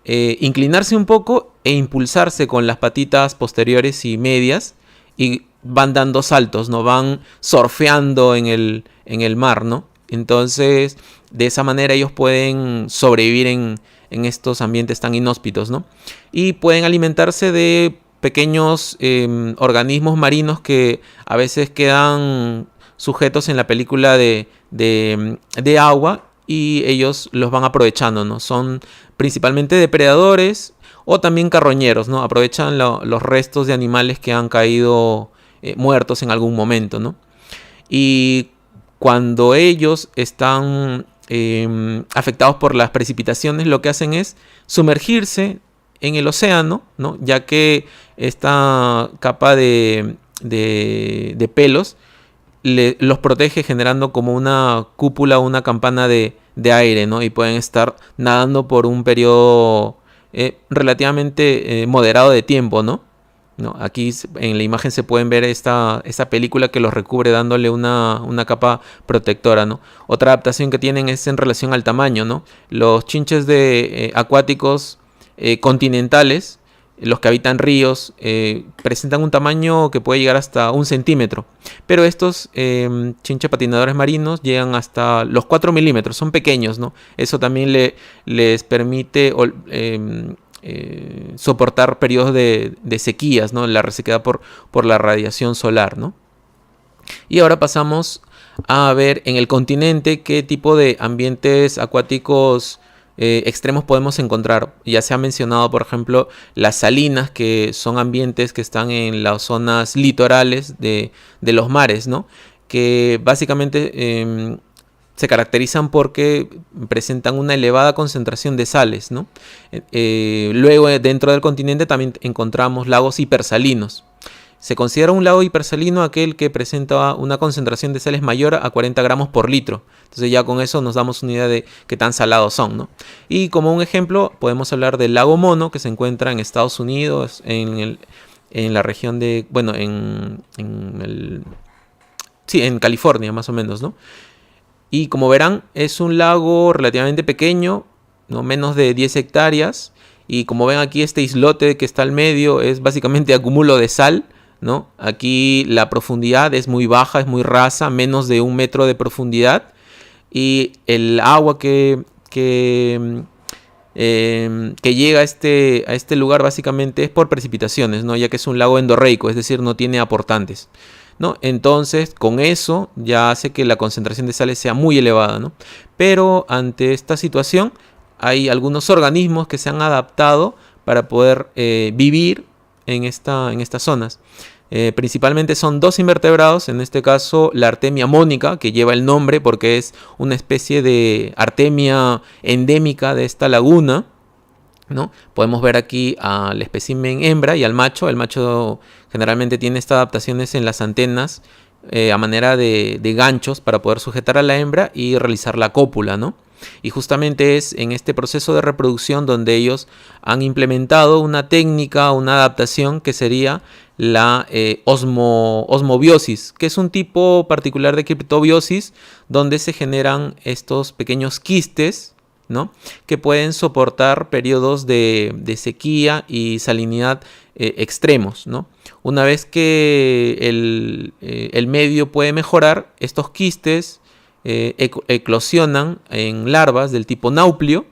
inclinarse un poco e impulsarse con las patitas posteriores y medias, y van dando saltos, ¿no? Van surfeando en el mar, ¿no? Entonces, de esa manera ellos pueden sobrevivir en estos ambientes tan inhóspitos, ¿no? Y pueden alimentarse de pequeños organismos marinos que a veces quedan sujetos en la película de agua, y ellos los van aprovechando, ¿no? Son principalmente depredadores o también carroñeros, ¿no? Aprovechan los restos de animales que han caído muertos en algún momento, ¿no? Y cuando ellos están afectados por las precipitaciones, lo que hacen es sumergirse en el océano, ¿no? Ya que esta capa de pelos los protege, generando como una cúpula, una campana de aire, ¿no? Y pueden estar nadando por un periodo relativamente moderado de tiempo, ¿no? Aquí en la imagen se pueden ver esta película que los recubre, dándole una capa protectora, ¿no? Otra adaptación que tienen es en relación al tamaño, ¿no? Los chinches acuáticos continentales, los que habitan ríos, presentan un tamaño que puede llegar hasta 1 centímetro. Pero estos chinches patinadores marinos llegan hasta los 4 milímetros, son pequeños, ¿no? Eso también les permite soportar periodos de sequías, ¿no? La resequedad por la radiación solar, ¿no? Y ahora pasamos a ver en el continente qué tipo de ambientes acuáticos extremos podemos encontrar. Ya se ha mencionado, por ejemplo, las salinas, que son ambientes que están en las zonas litorales de los mares, ¿no? Que básicamente se caracterizan porque presentan una elevada concentración de sales, ¿no? Luego, dentro del continente también encontramos lagos hipersalinos. Se considera un lago hipersalino aquel que presenta una concentración de sales mayor a 40 gramos por litro. Entonces ya con eso nos damos una idea de qué tan salados son, ¿no? Y como un ejemplo podemos hablar del lago Mono, que se encuentra en Estados Unidos, en la región de, bueno, en California más o menos, ¿no? Y como verán, es un lago relativamente pequeño, no menos de 10 hectáreas. Y como ven aquí, este islote que está al medio es básicamente acúmulo de sal, ¿no? Aquí la profundidad es muy baja, es muy rasa, menos de 1 metro de profundidad. Y el agua que llega a este lugar básicamente es por precipitaciones, ¿no? Ya que es un lago endorreico, es decir, no tiene aportantes, ¿no? Entonces, con eso ya hace que la concentración de sales sea muy elevada, ¿no? Pero ante esta situación hay algunos organismos que se han adaptado para poder vivir en estas zonas. Principalmente son 2 invertebrados, en este caso la Artemia mónica, que lleva el nombre porque es una especie de artemia endémica de esta laguna, ¿no? Podemos ver aquí al espécimen hembra y al macho. El macho generalmente tiene estas adaptaciones en las antenas a manera de ganchos para poder sujetar a la hembra y realizar la cópula, ¿no? Y justamente es en este proceso de reproducción donde ellos han implementado una técnica, una adaptación que sería la osmobiosis, que es un tipo particular de criptobiosis donde se generan estos pequeños quistes, ¿no? Que pueden soportar periodos de sequía y salinidad extremos, ¿no? Una vez que el medio puede mejorar, estos quistes eclosionan en larvas del tipo nauplio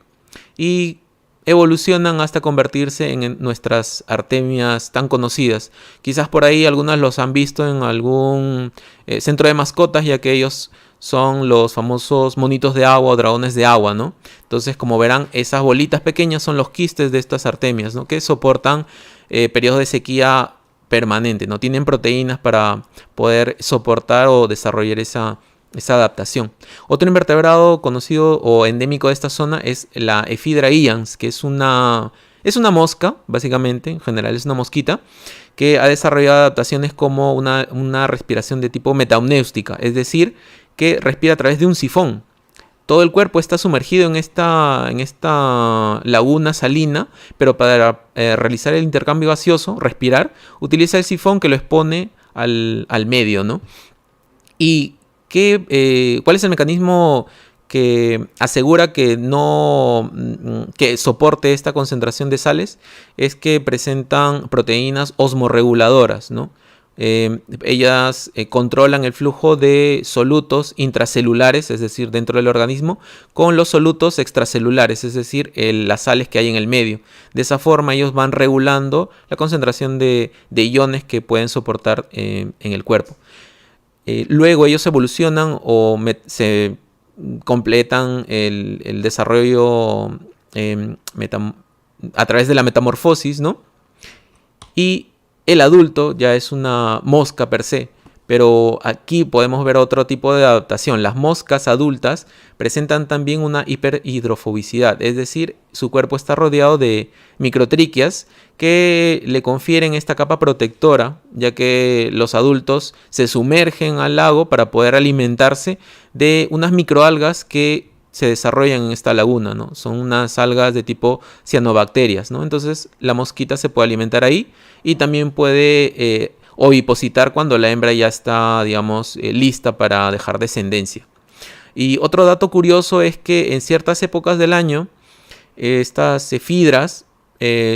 y evolucionan hasta convertirse en nuestras artemias tan conocidas. Quizás por ahí algunas los han visto en algún centro de mascotas, ya que ellos son los famosos monitos de agua o dragones de agua, ¿no? Entonces, como verán, esas bolitas pequeñas son los quistes de estas artemias, ¿no? Que soportan periodos de sequía permanente, no tienen proteínas para poder soportar o desarrollar esa adaptación. Otro invertebrado conocido o endémico de esta zona es la Ephidra ians, que es una mosca, básicamente, en general es una mosquita, que ha desarrollado adaptaciones como una respiración de tipo metaumnéustica, es decir, que respira a través de un sifón. Todo el cuerpo está sumergido en esta laguna salina, pero para realizar el intercambio gaseoso, respirar, utiliza el sifón que lo expone al medio, ¿no? ¿Y cuál es el mecanismo que asegura que soporte esta concentración de sales? Es que presentan proteínas osmorreguladoras, ¿no? Ellas controlan el flujo de solutos intracelulares, es decir, dentro del organismo, con los solutos extracelulares, es decir, las sales que hay en el medio. De esa forma ellos van regulando la concentración de iones que pueden soportar en el cuerpo. Luego ellos evolucionan o se completan el desarrollo a través de la metamorfosis, ¿no? Y el adulto ya es una mosca per se, pero aquí podemos ver otro tipo de adaptación. Las moscas adultas presentan también una hiperhidrofobicidad, es decir, su cuerpo está rodeado de microtriquias que le confieren esta capa protectora, ya que los adultos se sumergen al lago para poder alimentarse de unas microalgas que se desarrollan en esta laguna, ¿no? Son unas algas de tipo cianobacterias, ¿no? Entonces la mosquita se puede alimentar ahí y también puede ovipositar cuando la hembra ya está, digamos, lista para dejar descendencia. Y otro dato curioso es que en ciertas épocas del año estas efidras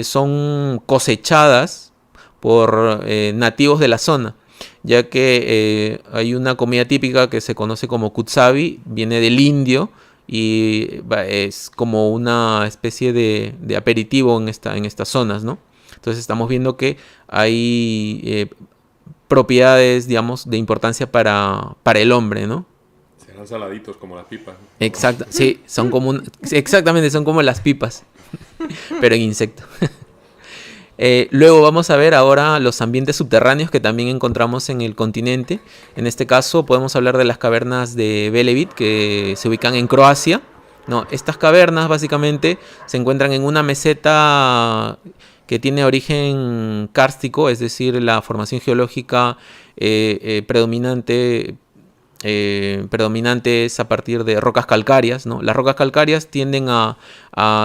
son cosechadas por nativos de la zona, ya que hay una comida típica que se conoce como kutsabi, viene del indio, y es como una especie de aperitivo en estas zonas, ¿no? Entonces estamos viendo que hay propiedades, digamos, de importancia para el hombre, ¿no? Serán saladitos como las pipas. Exacto, sí, exactamente, son como las pipas, pero en insecto. Luego vamos a ver ahora los ambientes subterráneos que también encontramos en el continente. En este caso podemos hablar de las cavernas de Velebit, que se ubican en Croacia. No, estas cavernas básicamente se encuentran en una meseta que tiene origen kárstico, es decir, la formación geológica predominante es a partir de rocas calcáreas, ¿no? Las rocas calcáreas tienden a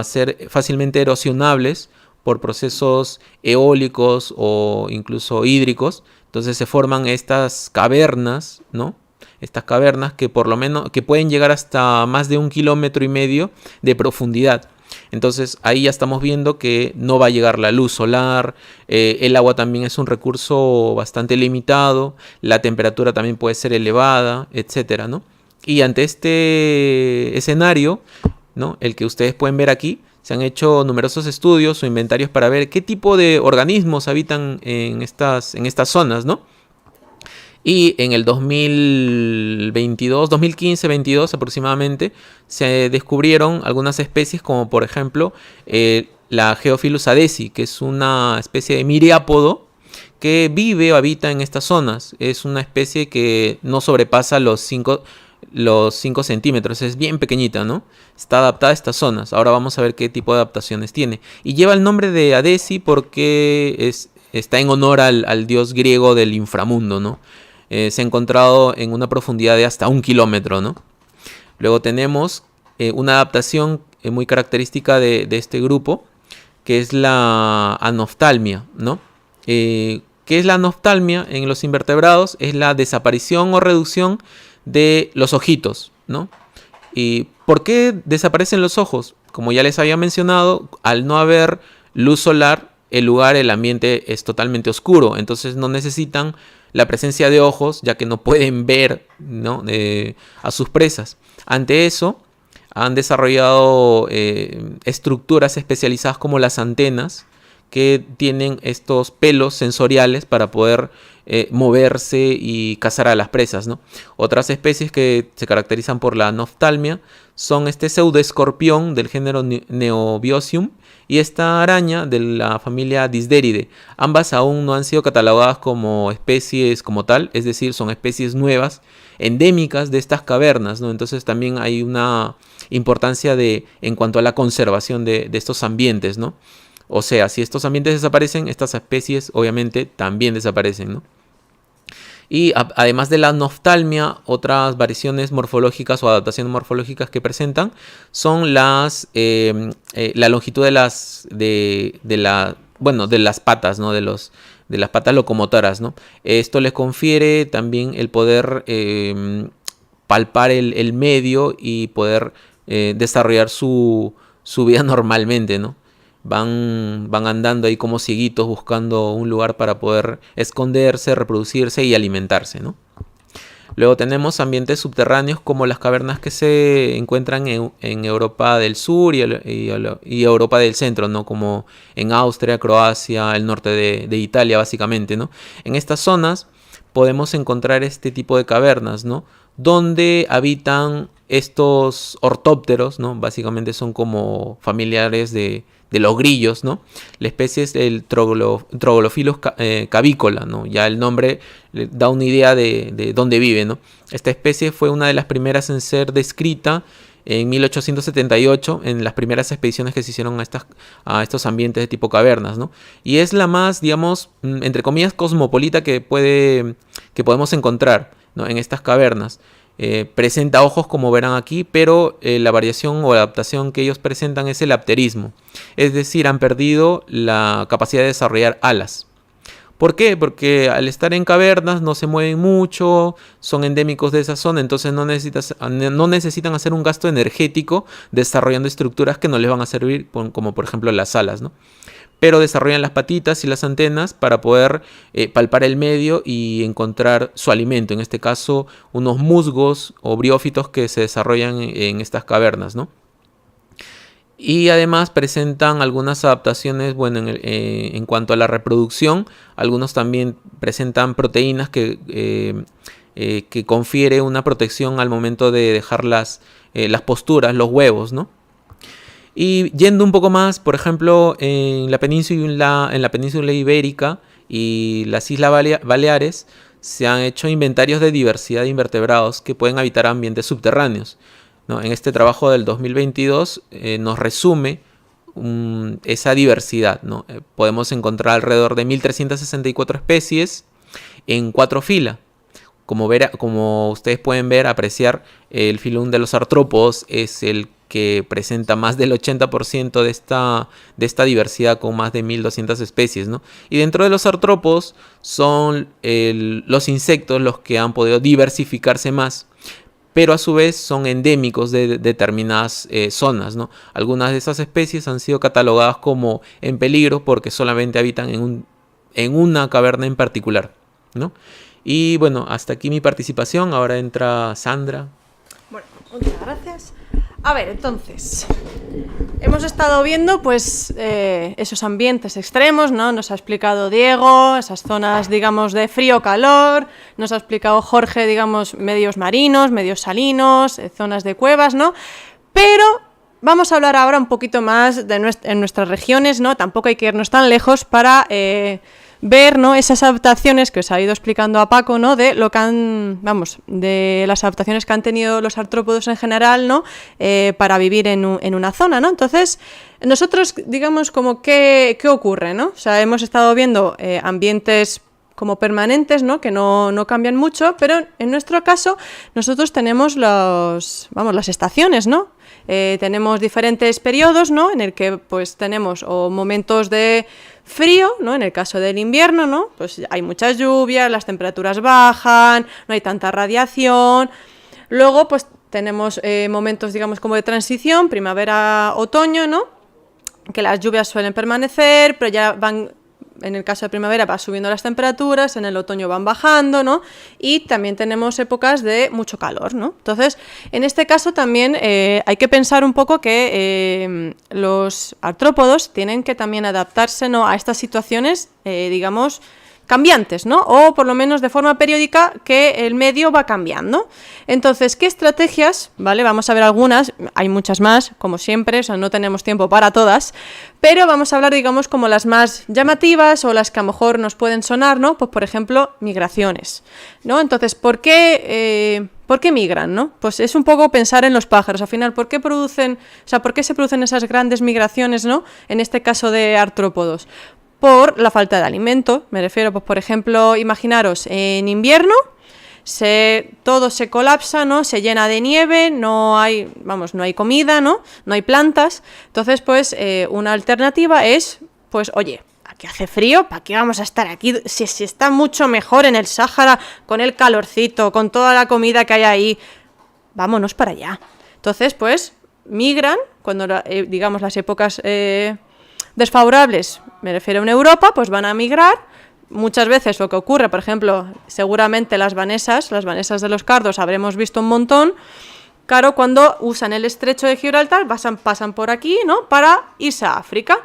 ser fácilmente erosionables por procesos eólicos o incluso hídricos. Entonces se forman estas cavernas, ¿no? Estas cavernas que por lo menos que pueden llegar hasta más de 1,5 kilómetros de profundidad. Entonces ahí ya estamos viendo que no va a llegar la luz solar, el agua también es un recurso bastante limitado, la temperatura también puede ser elevada, etcétera, ¿no? Y ante este escenario, ¿no?, el que ustedes pueden ver aquí, se han hecho numerosos estudios o inventarios para ver qué tipo de organismos habitan en estas zonas, ¿no? Y en el 2015-22 aproximadamente, se descubrieron algunas especies como por ejemplo la Geophilus adesi, que es una especie de miriápodo que vive o habita en estas zonas. Es una especie que no sobrepasa los 5 centímetros, es bien pequeñita, ¿no? Está adaptada a estas zonas. Ahora vamos a ver qué tipo de adaptaciones tiene. Y lleva el nombre de adesi porque está en honor al dios griego del inframundo, ¿no? Se ha encontrado en una profundidad de hasta 1 kilómetro, ¿no? Luego tenemos una adaptación muy característica de este grupo, que es la anoftalmia, ¿no? ¿Qué es la anoftalmia en los invertebrados? Es la desaparición o reducción de los ojitos, ¿no? ¿Y por qué desaparecen los ojos? Como ya les había mencionado, al no haber luz solar, el ambiente es totalmente oscuro, entonces no necesitan la presencia de ojos, ya que no pueden ver, ¿no?, a sus presas. Ante eso, han desarrollado estructuras especializadas como las antenas, que tienen estos pelos sensoriales para poder moverse y cazar a las presas, ¿no? Otras especies que se caracterizan por la noftalmia son este pseudoescorpión del género Neobiosium y esta araña de la familia Dysderidae. Ambas aún no han sido catalogadas como especies como tal, es decir, son especies nuevas, endémicas de estas cavernas, ¿no? Entonces también hay una importancia en cuanto a la conservación de estos ambientes, ¿no? O sea, si estos ambientes desaparecen, estas especies obviamente también desaparecen, ¿no? Y además de la noftalmia, otras variaciones morfológicas o adaptaciones morfológicas que presentan son la longitud de las patas, ¿no? De las patas locomotoras, ¿no? Esto les confiere también el poder palpar el medio y poder desarrollar su vida normalmente, ¿no? Van andando ahí como cieguitos buscando un lugar para poder esconderse, reproducirse y alimentarse, ¿no? Luego tenemos ambientes subterráneos como las cavernas que se encuentran en Europa del Sur y Europa del Centro, ¿no? Como en Austria, Croacia, el norte de Italia básicamente, ¿no? En estas zonas podemos encontrar este tipo de cavernas, ¿no? Donde habitan estos ortópteros, ¿no? Básicamente son como familiares de los grillos, ¿no? La especie es el Troglophilus cavícola, ¿no? Ya el nombre le da una idea de dónde vive, ¿no? Esta especie fue una de las primeras en ser descrita en 1878 en las primeras expediciones que se hicieron a estos ambientes de tipo cavernas, ¿no? Y es la más, digamos, entre comillas, cosmopolita que podemos encontrar, ¿no? En estas cavernas. Presenta ojos como verán aquí, pero la variación o adaptación que ellos presentan es el apterismo, es decir, han perdido la capacidad de desarrollar alas. ¿Por qué? Porque al estar en cavernas no se mueven mucho, son endémicos de esa zona, entonces no necesitan hacer un gasto energético desarrollando estructuras que no les van a servir, como por ejemplo las alas, ¿no? Pero desarrollan las patitas y las antenas para poder palpar el medio y encontrar su alimento, en este caso unos musgos o briófitos que se desarrollan en estas cavernas, ¿no? Y además presentan algunas adaptaciones, bueno, en cuanto a la reproducción, algunos también presentan proteínas que confiere una protección al momento de dejar las posturas, los huevos, ¿no? Y yendo un poco más, por ejemplo, en la península ibérica y las Islas Baleares se han hecho inventarios de diversidad de invertebrados que pueden habitar ambientes subterráneos, ¿no? En este trabajo del 2022 nos resume esa diversidad, ¿no? Podemos encontrar alrededor de 1.364 especies en 4 filas. Como ustedes pueden ver, apreciar, el filón de los artrópodos es el que presenta más del 80% de esta diversidad con más de 1.200 especies, ¿no? Y dentro de los artrópodos son los insectos los que han podido diversificarse más, pero a su vez son endémicos de determinadas zonas, ¿no? Algunas de esas especies han sido catalogadas como en peligro porque solamente habitan en una caverna en particular, ¿no? Y bueno, hasta aquí mi participación. Ahora entra Sandra. Bueno, muchas gracias. A ver, entonces, hemos estado viendo pues esos ambientes extremos, ¿no? Nos ha explicado Diego, esas zonas, digamos, de frío-calor, nos ha explicado Jorge, digamos, medios marinos, medios salinos, zonas de cuevas, ¿no? Pero vamos a hablar ahora un poquito más en nuestras regiones, ¿no? Tampoco hay que irnos tan lejos para ver, ¿no? Esas adaptaciones que os ha ido explicando a Paco, ¿no? De lo que de las adaptaciones que han tenido los artrópodos en general, ¿no? Para vivir en una zona, ¿no? Entonces, nosotros, digamos, como ¿qué ocurre, ¿no? O sea, hemos estado viendo ambientes como permanentes, ¿no? Que no cambian mucho, pero en nuestro caso nosotros tenemos las estaciones, ¿no? Tenemos diferentes periodos, ¿no? En el que pues tenemos o momentos de frío, ¿no? En el caso del invierno, ¿no? Pues hay muchas lluvias, las temperaturas bajan, no hay tanta radiación. Luego pues tenemos momentos, digamos, como de transición, primavera, otoño, ¿no? Que las lluvias suelen permanecer, pero ya van... En el caso de primavera va subiendo las temperaturas, en el otoño van bajando, ¿no? Y también tenemos épocas de mucho calor, ¿no? Entonces, en este caso también hay que pensar un poco que los artrópodos tienen que también adaptarse, ¿no? A estas situaciones, digamos, cambiantes, ¿no? O por lo menos de forma periódica que el medio va cambiando. Entonces, ¿qué estrategias? ¿Vale? Vamos a ver algunas, hay muchas más, como siempre, o sea, no tenemos tiempo para todas, pero vamos a hablar, digamos, como las más llamativas o las que a lo mejor nos pueden sonar, ¿no? Pues, por ejemplo, migraciones, ¿no? Entonces, ¿por qué migran, no? Pues es un poco pensar en los pájaros. Al final, ¿por qué se producen esas grandes migraciones, ¿no? En este caso de artrópodos. Por la falta de alimento, me refiero, pues por ejemplo, imaginaros, en invierno todo se colapsa, ¿no? Se llena de nieve, no hay comida, ¿no? No hay plantas. Entonces, pues, una alternativa es, pues, oye, aquí hace frío, ¿para qué vamos a estar aquí? Si está mucho mejor en el Sáhara, con el calorcito, con toda la comida que hay ahí, vámonos para allá. Entonces, pues, migran, cuando, digamos, las épocas desfavorables, me refiero a Europa, pues van a migrar. Muchas veces lo que ocurre, por ejemplo, seguramente las vanesas de los cardos habremos visto un montón. Claro, cuando usan el estrecho de Gibraltar, pasan por aquí, ¿no? Para irse a África.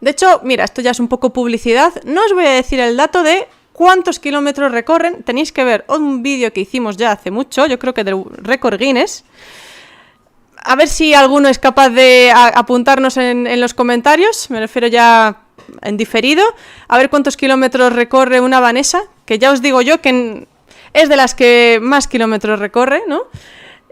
De hecho, mira, esto ya es un poco publicidad. No os voy a decir el dato de cuántos kilómetros recorren. Tenéis que ver un vídeo que hicimos ya hace mucho, yo creo que del récord Guinness. A ver si alguno es capaz de apuntarnos en los comentarios, me refiero ya en diferido, a ver cuántos kilómetros recorre una vanesa, que ya os digo yo que es de las que más kilómetros recorre, ¿no?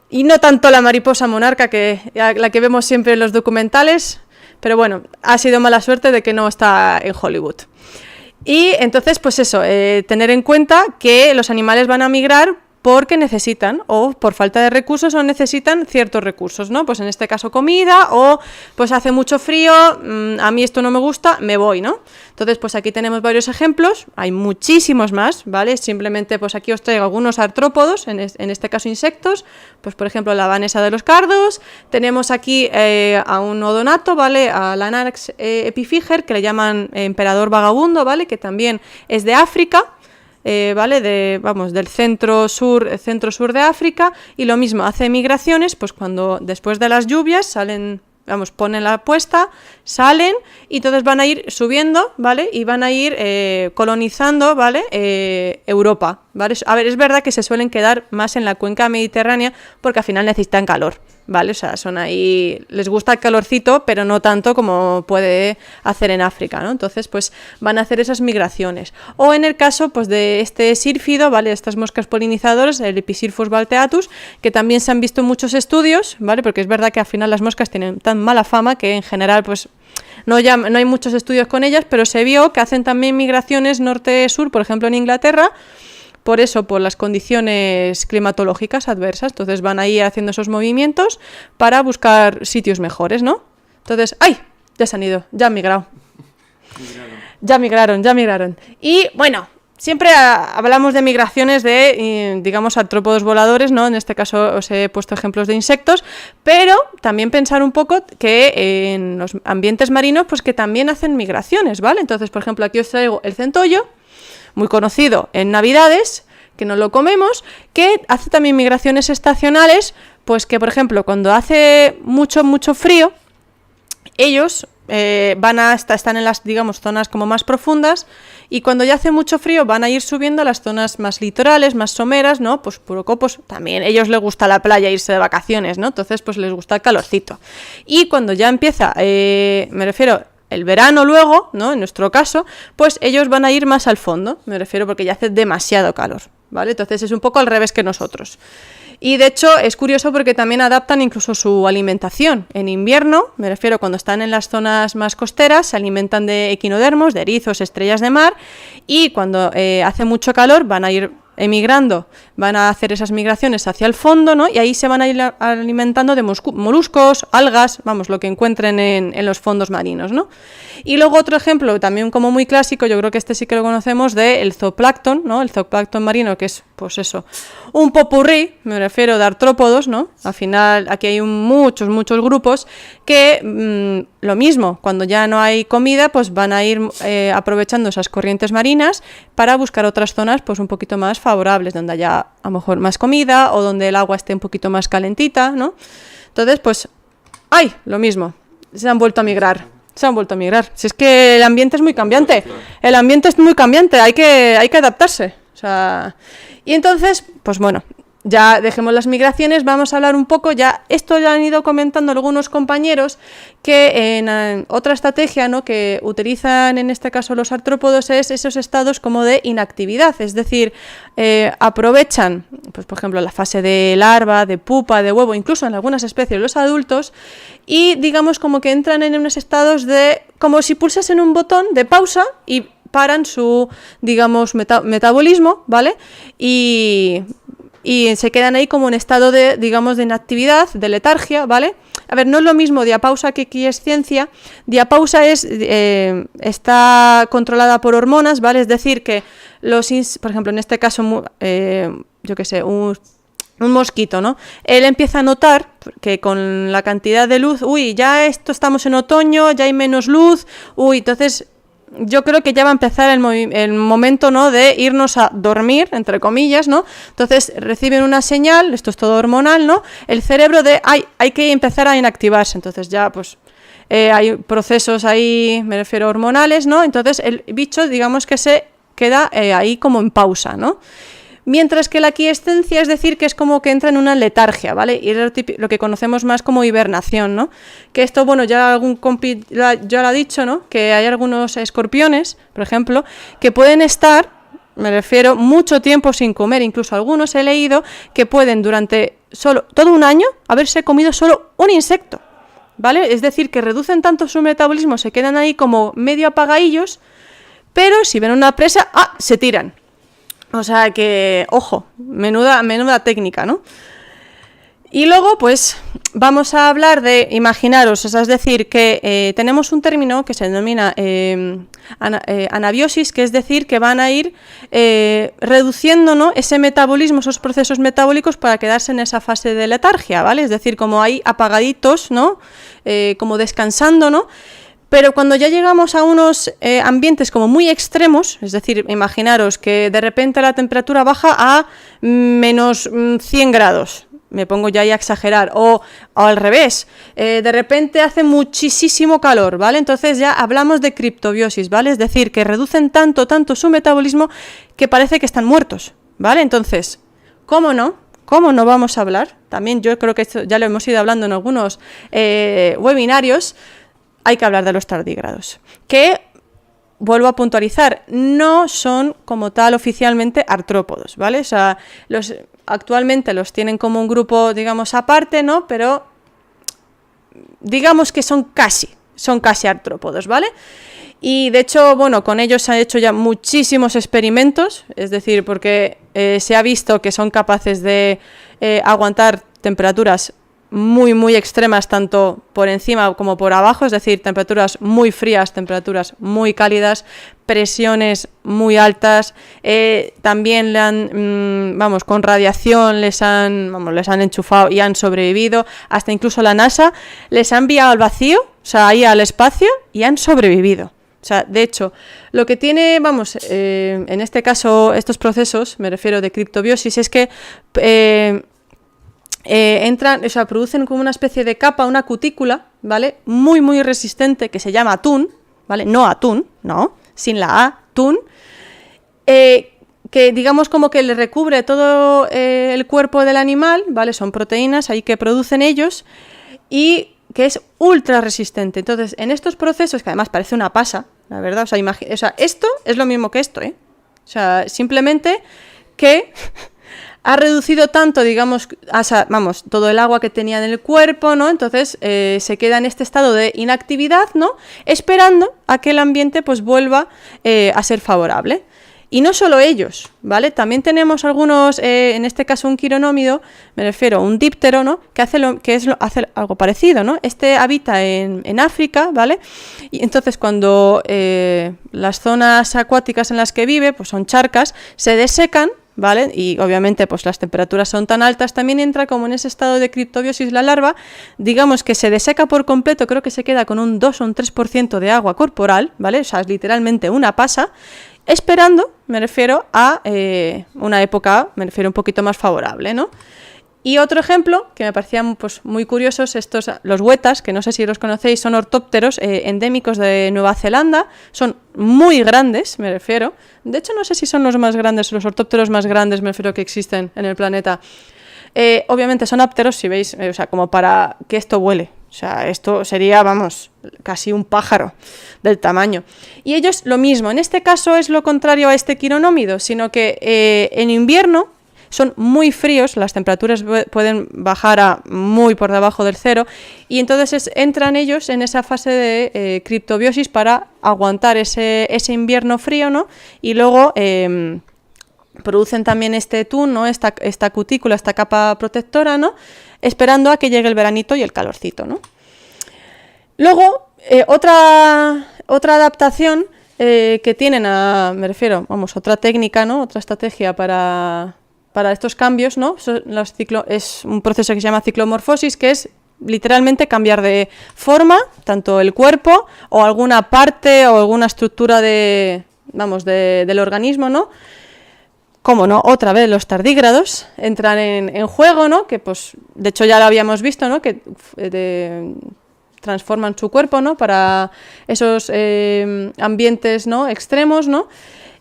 Y no tanto la mariposa monarca, la que vemos siempre en los documentales, pero bueno, ha sido mala suerte de que no está en Hollywood. Y entonces, pues eso, tener en cuenta que los animales van a migrar porque necesitan, o por falta de recursos, o necesitan ciertos recursos, ¿no? Pues en este caso comida, o pues hace mucho frío, a mí esto no me gusta, me voy, ¿no? Entonces, pues aquí tenemos varios ejemplos, hay muchísimos más, ¿vale? Simplemente, pues aquí os traigo algunos artrópodos, en este caso insectos, pues por ejemplo la vanesa de los cardos, tenemos aquí a un odonato, ¿vale? A la Anax epifiger, que le llaman emperador vagabundo, ¿vale? Que también es de África, ¿vale? Del centro-sur de África, y lo mismo, hace migraciones, pues cuando después de las lluvias salen, ponen la puesta, salen y entonces van a ir subiendo, ¿vale? Y van a ir colonizando, ¿vale? Europa, ¿vale? A ver, es verdad que se suelen quedar más en la cuenca mediterránea porque al final necesitan calor, ¿vale? O sea, son ahí, les gusta el calorcito, pero no tanto como puede hacer en África, ¿no? Entonces, pues van a hacer esas migraciones. O en el caso, pues de este sírfido, ¿vale? Estas moscas polinizadoras, el Episirphus balteatus, que también se han visto muchos estudios, ¿vale? Porque es verdad que al final las moscas tienen tan mala fama que en general, pues no hay muchos estudios con ellas, pero se vio que hacen también migraciones norte-sur, por ejemplo en Inglaterra, por eso, por las condiciones climatológicas adversas. Entonces van a ir haciendo esos movimientos para buscar sitios mejores, ¿no? Entonces, ¡ay! Ya se han ido, ya han migrado. Ya migraron. Y bueno, siempre hablamos de migraciones de, digamos, artrópodos voladores, ¿no? En este caso os he puesto ejemplos de insectos, pero también pensar un poco que en los ambientes marinos, pues que también hacen migraciones, ¿vale? Entonces, por ejemplo, aquí os traigo el centollo, muy conocido en Navidades, que no lo comemos, que hace también migraciones estacionales, pues que, por ejemplo, cuando hace mucho frío, ellos están en las, digamos, zonas como más profundas, y cuando ya hace mucho frío van a ir subiendo a las zonas más litorales, más someras, ¿no? Pues Purocopos, también ellos les gusta la playa, irse de vacaciones, ¿no? Entonces, pues les gusta el calorcito. Y cuando ya empieza, me refiero, el verano luego, ¿no? En nuestro caso, pues ellos van a ir más al fondo, me refiero, porque ya hace demasiado calor, ¿vale? Entonces es un poco al revés que nosotros. Y de hecho es curioso porque también adaptan incluso su alimentación. En invierno, me refiero, cuando están en las zonas más costeras, se alimentan de equinodermos, de erizos, estrellas de mar, y cuando hace mucho calor van a ir emigrando, van a hacer esas migraciones hacia el fondo, ¿no? Y ahí se van a ir alimentando de moluscos, algas, lo que encuentren en los fondos marinos, ¿no? Y luego otro ejemplo, también como muy clásico, yo creo que este sí que lo conocemos, del zooplancton, ¿no? El zooplancton marino, que es, pues eso, un popurrí, me refiero, de artrópodos, ¿no? Al final, aquí hay muchos grupos que, lo mismo, cuando ya no hay comida, pues van a ir aprovechando esas corrientes marinas para buscar otras zonas, pues un poquito más favorables, donde haya a lo mejor más comida o donde el agua esté un poquito más calentita, ¿no? Entonces, pues, ¡ay! Lo mismo, se han vuelto a migrar. se han vuelto a migrar. Si es que el ambiente es muy cambiante. El ambiente es muy cambiante, hay que adaptarse. O sea, y entonces, pues bueno, ya dejemos las migraciones, vamos a hablar un poco, ya esto ya han ido comentando algunos compañeros, que en otra estrategia, ¿no?, que utilizan en este caso los artrópodos es esos estados como de inactividad, es decir, aprovechan, pues por ejemplo, la fase de larva, de pupa, de huevo, incluso en algunas especies los adultos, y digamos como que entran en unos estados de, como si pulsasen un botón de pausa y paran su, digamos, metabolismo, ¿vale? Y se quedan ahí como en estado de, digamos, de inactividad, de letargia, ¿vale? A ver, no es lo mismo diapausa que quiescencia. Diapausa está controlada por hormonas, ¿vale? Es decir, que por ejemplo, en este caso, yo qué sé, un mosquito, ¿no? Él empieza a notar que con la cantidad de luz, ya estamos en otoño, ya hay menos luz, entonces yo creo que ya va a empezar el momento, ¿no?, de irnos a dormir, entre comillas, ¿no? Entonces reciben una señal, esto es todo hormonal, ¿no? El cerebro de, hay que empezar a inactivarse, entonces ya, pues, hay procesos ahí, me refiero hormonales, ¿no? Entonces el bicho, digamos que se queda ahí como en pausa, ¿no? Mientras que la quiescencia, es decir, que es como que entra en una letargia, ¿vale? Y es lo que conocemos más como hibernación, ¿no? Que esto, bueno, ya algún compi ya lo ha dicho, ¿no? Que hay algunos escorpiones, por ejemplo, que pueden estar, me refiero, mucho tiempo sin comer. Incluso algunos he leído que pueden durante todo un año haberse comido solo un insecto, ¿vale? Es decir, que reducen tanto su metabolismo, se quedan ahí como medio apagadillos, pero si ven una presa, se tiran. O sea que, ojo, menuda técnica, ¿no? Y luego, pues, vamos a hablar de, imaginaros, o sea, es decir, que tenemos un término que se denomina anabiosis, que es decir, que van a ir reduciendo, ¿no?, ese metabolismo, esos procesos metabólicos para quedarse en esa fase de letargia, ¿vale? Es decir, como ahí apagaditos, ¿no?, como descansando, ¿no? Pero cuando ya llegamos a unos ambientes como muy extremos, es decir, imaginaros que de repente la temperatura baja a menos 100 grados, me pongo ya ahí a exagerar, o al revés, de repente hace muchísimo calor, ¿vale? Entonces ya hablamos de criptobiosis, ¿vale? Es decir, que reducen tanto su metabolismo que parece que están muertos, ¿vale? Entonces, ¿cómo no vamos a hablar? También yo creo que esto ya lo hemos ido hablando en algunos webinarios. Hay que hablar de los tardígrados, que, vuelvo a puntualizar, no son como tal oficialmente artrópodos, ¿vale? O sea, actualmente los tienen como un grupo, digamos, aparte, ¿no? Pero digamos que son casi artrópodos, ¿vale? Y de hecho, bueno, con ellos se han hecho ya muchísimos experimentos, es decir, porque se ha visto que son capaces de aguantar temperaturas muy extremas, tanto por encima como por abajo, es decir, temperaturas muy frías, temperaturas muy cálidas, presiones muy altas, también con radiación les han enchufado y han sobrevivido, hasta incluso la NASA les ha enviado al vacío, o sea, ahí al espacio, y han sobrevivido. O sea, de hecho, lo que tiene, en este caso, estos procesos, me refiero de criptobiosis, es que producen como una especie de capa, una cutícula, ¿vale? Muy resistente, que se llama atún, ¿vale? No atún, no, sin la A, atún, que digamos como que le recubre todo el cuerpo del animal, ¿vale? Son proteínas ahí que producen ellos y que es ultra resistente. Entonces, en estos procesos, que además parece una pasa, la verdad, o sea, esto es lo mismo que esto, ¿eh? O sea, simplemente que ha reducido tanto, digamos, todo el agua que tenía en el cuerpo, ¿no? Entonces se queda en este estado de inactividad, ¿no? Esperando a que el ambiente pues vuelva a ser favorable. Y no solo ellos, ¿vale? También tenemos algunos, en este caso un quironómido, me refiero a un díptero, ¿no? Que hace algo parecido, ¿no? Este habita en África, ¿vale? Y entonces cuando las zonas acuáticas en las que vive, pues son charcas, se desecan, ¿vale? Y obviamente pues las temperaturas son tan altas, también entra como en ese estado de criptobiosis la larva, digamos que se deseca por completo, creo que se queda con un 2 o un 3% de agua corporal, ¿vale? O sea, es literalmente una pasa, esperando, me refiero a una época, me refiero un poquito más favorable, ¿no? Y otro ejemplo, que me parecían pues, muy curiosos, los huetas, que no sé si los conocéis, son ortópteros endémicos de Nueva Zelanda, son muy grandes, me refiero. De hecho, no sé si son los más grandes, los ortópteros más grandes, me refiero, que existen en el planeta. Obviamente son ápteros, si veis, o sea, como para que esto vuele. O sea, esto sería, vamos, casi un pájaro del tamaño. Y ellos lo mismo, en este caso es lo contrario a este quironómido, sino que en invierno son muy fríos, las temperaturas pueden bajar a muy por debajo del 0 y entonces entran ellos en esa fase de criptobiosis para aguantar ese invierno frío, ¿no? Y luego producen también este tun, ¿no? Esta cutícula, esta capa protectora, ¿no? Esperando a que llegue el veranito y el calorcito, ¿no? Luego, otra adaptación que tienen me refiero, vamos, otra técnica, ¿no? Otra estrategia para estos cambios, ¿no? Es un proceso que se llama ciclomorfosis, que es literalmente cambiar de forma, tanto el cuerpo o alguna parte o alguna estructura del organismo, ¿no? ¿Cómo no? Otra vez los tardígrados entran en juego, ¿no? Que pues, de hecho ya lo habíamos visto, ¿no? Que transforman su cuerpo, ¿no? Para esos ambientes, ¿no? Extremos, ¿no?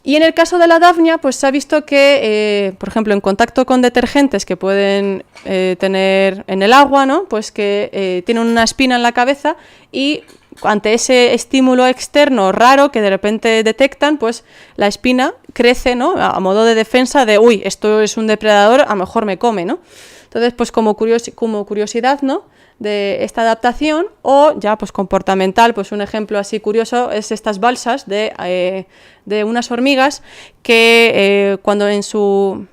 Y en el caso de la Daphnia, pues se ha visto que, por ejemplo, en contacto con detergentes que pueden tener en el agua, ¿no? Pues que tienen una espina en la cabeza y ante ese estímulo externo raro que de repente detectan, pues la espina crece, ¿no? A modo de defensa de, uy, esto es un depredador, a lo mejor me come, ¿no? Entonces, pues como curiosidad, ¿no? De esta adaptación, o ya pues comportamental, pues un ejemplo así curioso es estas balsas de unas hormigas que cuando en su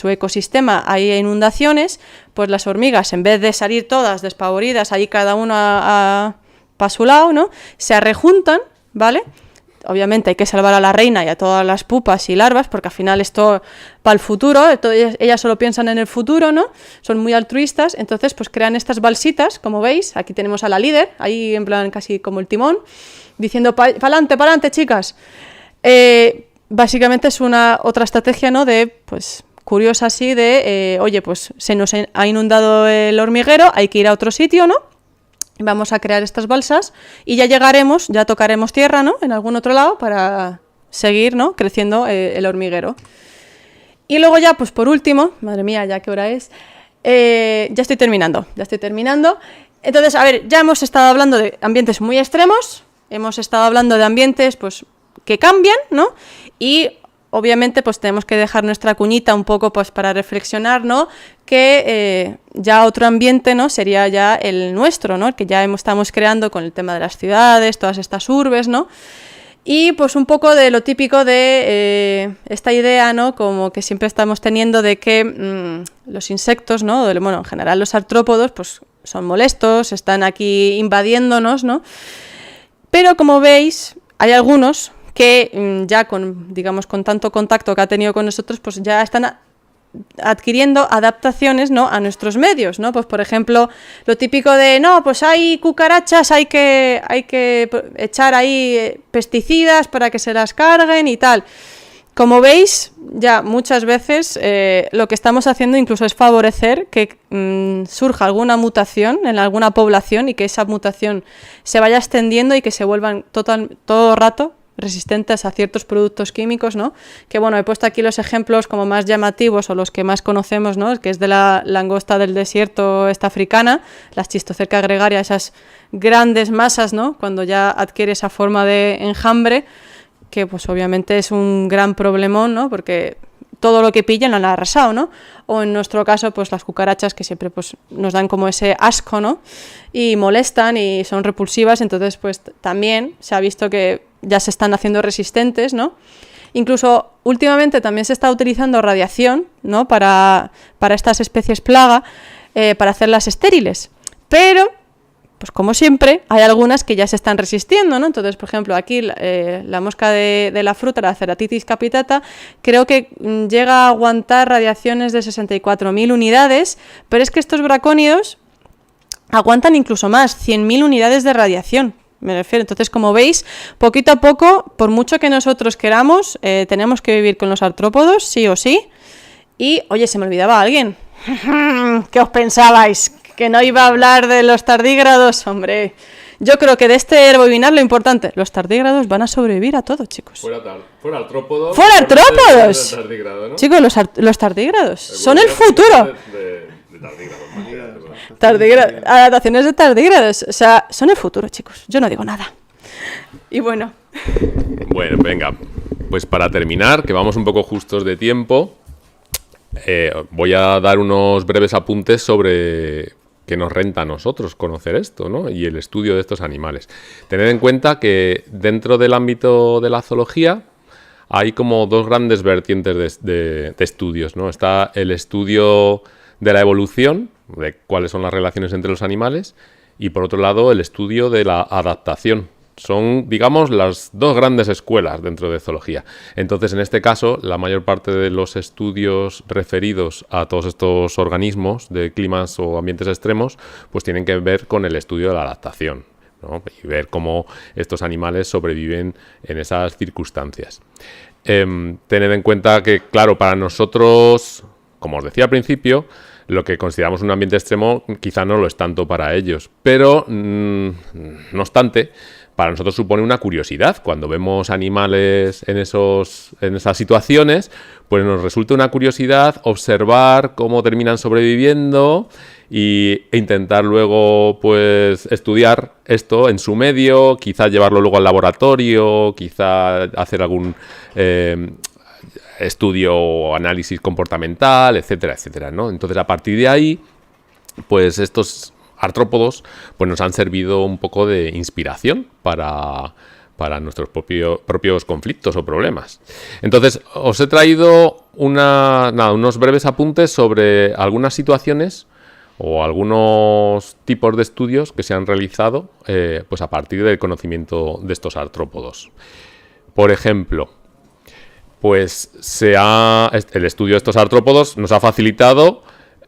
ecosistema hay inundaciones, pues las hormigas, en vez de salir todas despavoridas, ahí cada una para su lado, ¿no? Se arrejuntan, ¿vale? Obviamente hay que salvar a la reina y a todas las pupas y larvas, porque al final esto para el futuro, ellas solo piensan en el futuro, ¿no? Son muy altruistas, entonces pues crean estas balsitas, como veis, aquí tenemos a la líder, ahí en plan casi como el timón, diciendo pa'lante, chicas. Básicamente es otra estrategia, ¿no? De, pues, curiosa así de, oye, pues se nos ha inundado el hormiguero, hay que ir a otro sitio, ¿no? Vamos a crear estas balsas y ya tocaremos tierra, ¿no? En algún otro lado para seguir, ¿no? Creciendo el hormiguero. Y luego ya, pues por último, madre mía, ya qué hora es, ya estoy terminando. Entonces, a ver, ya hemos estado hablando de ambientes muy extremos, hemos estado hablando de ambientes, pues, que cambian, ¿no? Y obviamente pues tenemos que dejar nuestra cuñita un poco pues para reflexionar, ¿no? Que ya otro ambiente, ¿no? Sería ya el nuestro, ¿no? El que ya estamos creando con el tema de las ciudades, todas estas urbes, ¿no? Y pues un poco de lo típico de esta idea, ¿no? Como que siempre estamos teniendo de que los insectos, ¿no? Bueno, en general los artrópodos pues son molestos, están aquí invadiéndonos, ¿no? Pero como veis, hay algunos que ya con tanto contacto que ha tenido con nosotros, pues ya están adquiriendo adaptaciones, ¿no? A nuestros medios, ¿no? Pues por ejemplo, lo típico de, no, pues hay cucarachas, hay que echar ahí pesticidas para que se las carguen y tal. Como veis, ya muchas veces lo que estamos haciendo incluso es favorecer que surja alguna mutación en alguna población y que esa mutación se vaya extendiendo y que se vuelvan todo rato resistentes a ciertos productos químicos, ¿no? Que bueno, he puesto aquí los ejemplos como más llamativos o los que más conocemos, ¿no? Que es de la langosta del desierto esta africana, la Schistocerca gregaria, esas grandes masas, ¿no? Cuando ya adquiere esa forma de enjambre, que pues obviamente es un gran problemón, ¿no? Porque todo lo que pillan lo han arrasado, ¿no? O en nuestro caso, pues las cucarachas que siempre pues nos dan como ese asco, ¿no? Y molestan y son repulsivas, entonces pues también se ha visto que ya se están haciendo resistentes, ¿no? Incluso últimamente también se está utilizando radiación, ¿no? Para estas especies plaga, para hacerlas estériles. Pero, pues como siempre, hay algunas que ya se están resistiendo, ¿no? Entonces, por ejemplo, aquí la mosca de la fruta, la Ceratitis capitata, creo que llega a aguantar radiaciones de 64.000 unidades, pero es que estos bracónidos aguantan incluso más, 100.000 unidades de radiación. Me refiero. Entonces, como veis, poquito a poco, por mucho que nosotros queramos, tenemos que vivir con los artrópodos, sí o sí. Y, oye, se me olvidaba alguien. ¿Qué os pensabais? ¿Que no iba a hablar de los tardígrados? Hombre, yo creo que de este herbovinar lo importante, los tardígrados van a sobrevivir a todo, chicos. Fuera artrópodos. ¡Fuera artrópodos! Tardígrado, ¿no? Chicos, los tardígrados son el futuro. Adaptaciones de tardígrados, o sea, son el futuro, chicos. Yo no digo nada. Y bueno. Bueno, venga. Pues para terminar, que vamos un poco justos de tiempo, voy a dar unos breves apuntes sobre qué nos renta a nosotros conocer esto, ¿no? Y el estudio de estos animales. Tened en cuenta que dentro del ámbito de la zoología hay como dos grandes vertientes de estudios, ¿no? Está el estudio de la evolución, de cuáles son las relaciones entre los animales, y por otro lado el estudio de la adaptación. Son, digamos, las dos grandes escuelas dentro de zoología. Entonces, en este caso, la mayor parte de los estudios referidos a todos estos organismos de climas o ambientes extremos, pues tienen que ver con el estudio de la adaptación, ¿no? Y ver cómo estos animales sobreviven en esas circunstancias. Tened en cuenta que, claro, para nosotros, como os decía al principio, lo que consideramos un ambiente extremo quizá no lo es tanto para ellos, pero no obstante, para nosotros supone una curiosidad. Cuando vemos animales en esas situaciones, pues nos resulta una curiosidad observar cómo terminan sobreviviendo e intentar luego pues estudiar esto en su medio, quizá llevarlo luego al laboratorio, quizá hacer algún estudio o análisis comportamental, etcétera, etcétera, ¿no? Entonces, a partir de ahí, pues estos artrópodos pues nos han servido un poco de inspiración para nuestros propios conflictos o problemas. Entonces, os he traído unos breves apuntes sobre algunas situaciones o algunos tipos de estudios que se han realizado pues a partir del conocimiento de estos artrópodos. Por ejemplo, pues el estudio de estos artrópodos nos ha facilitado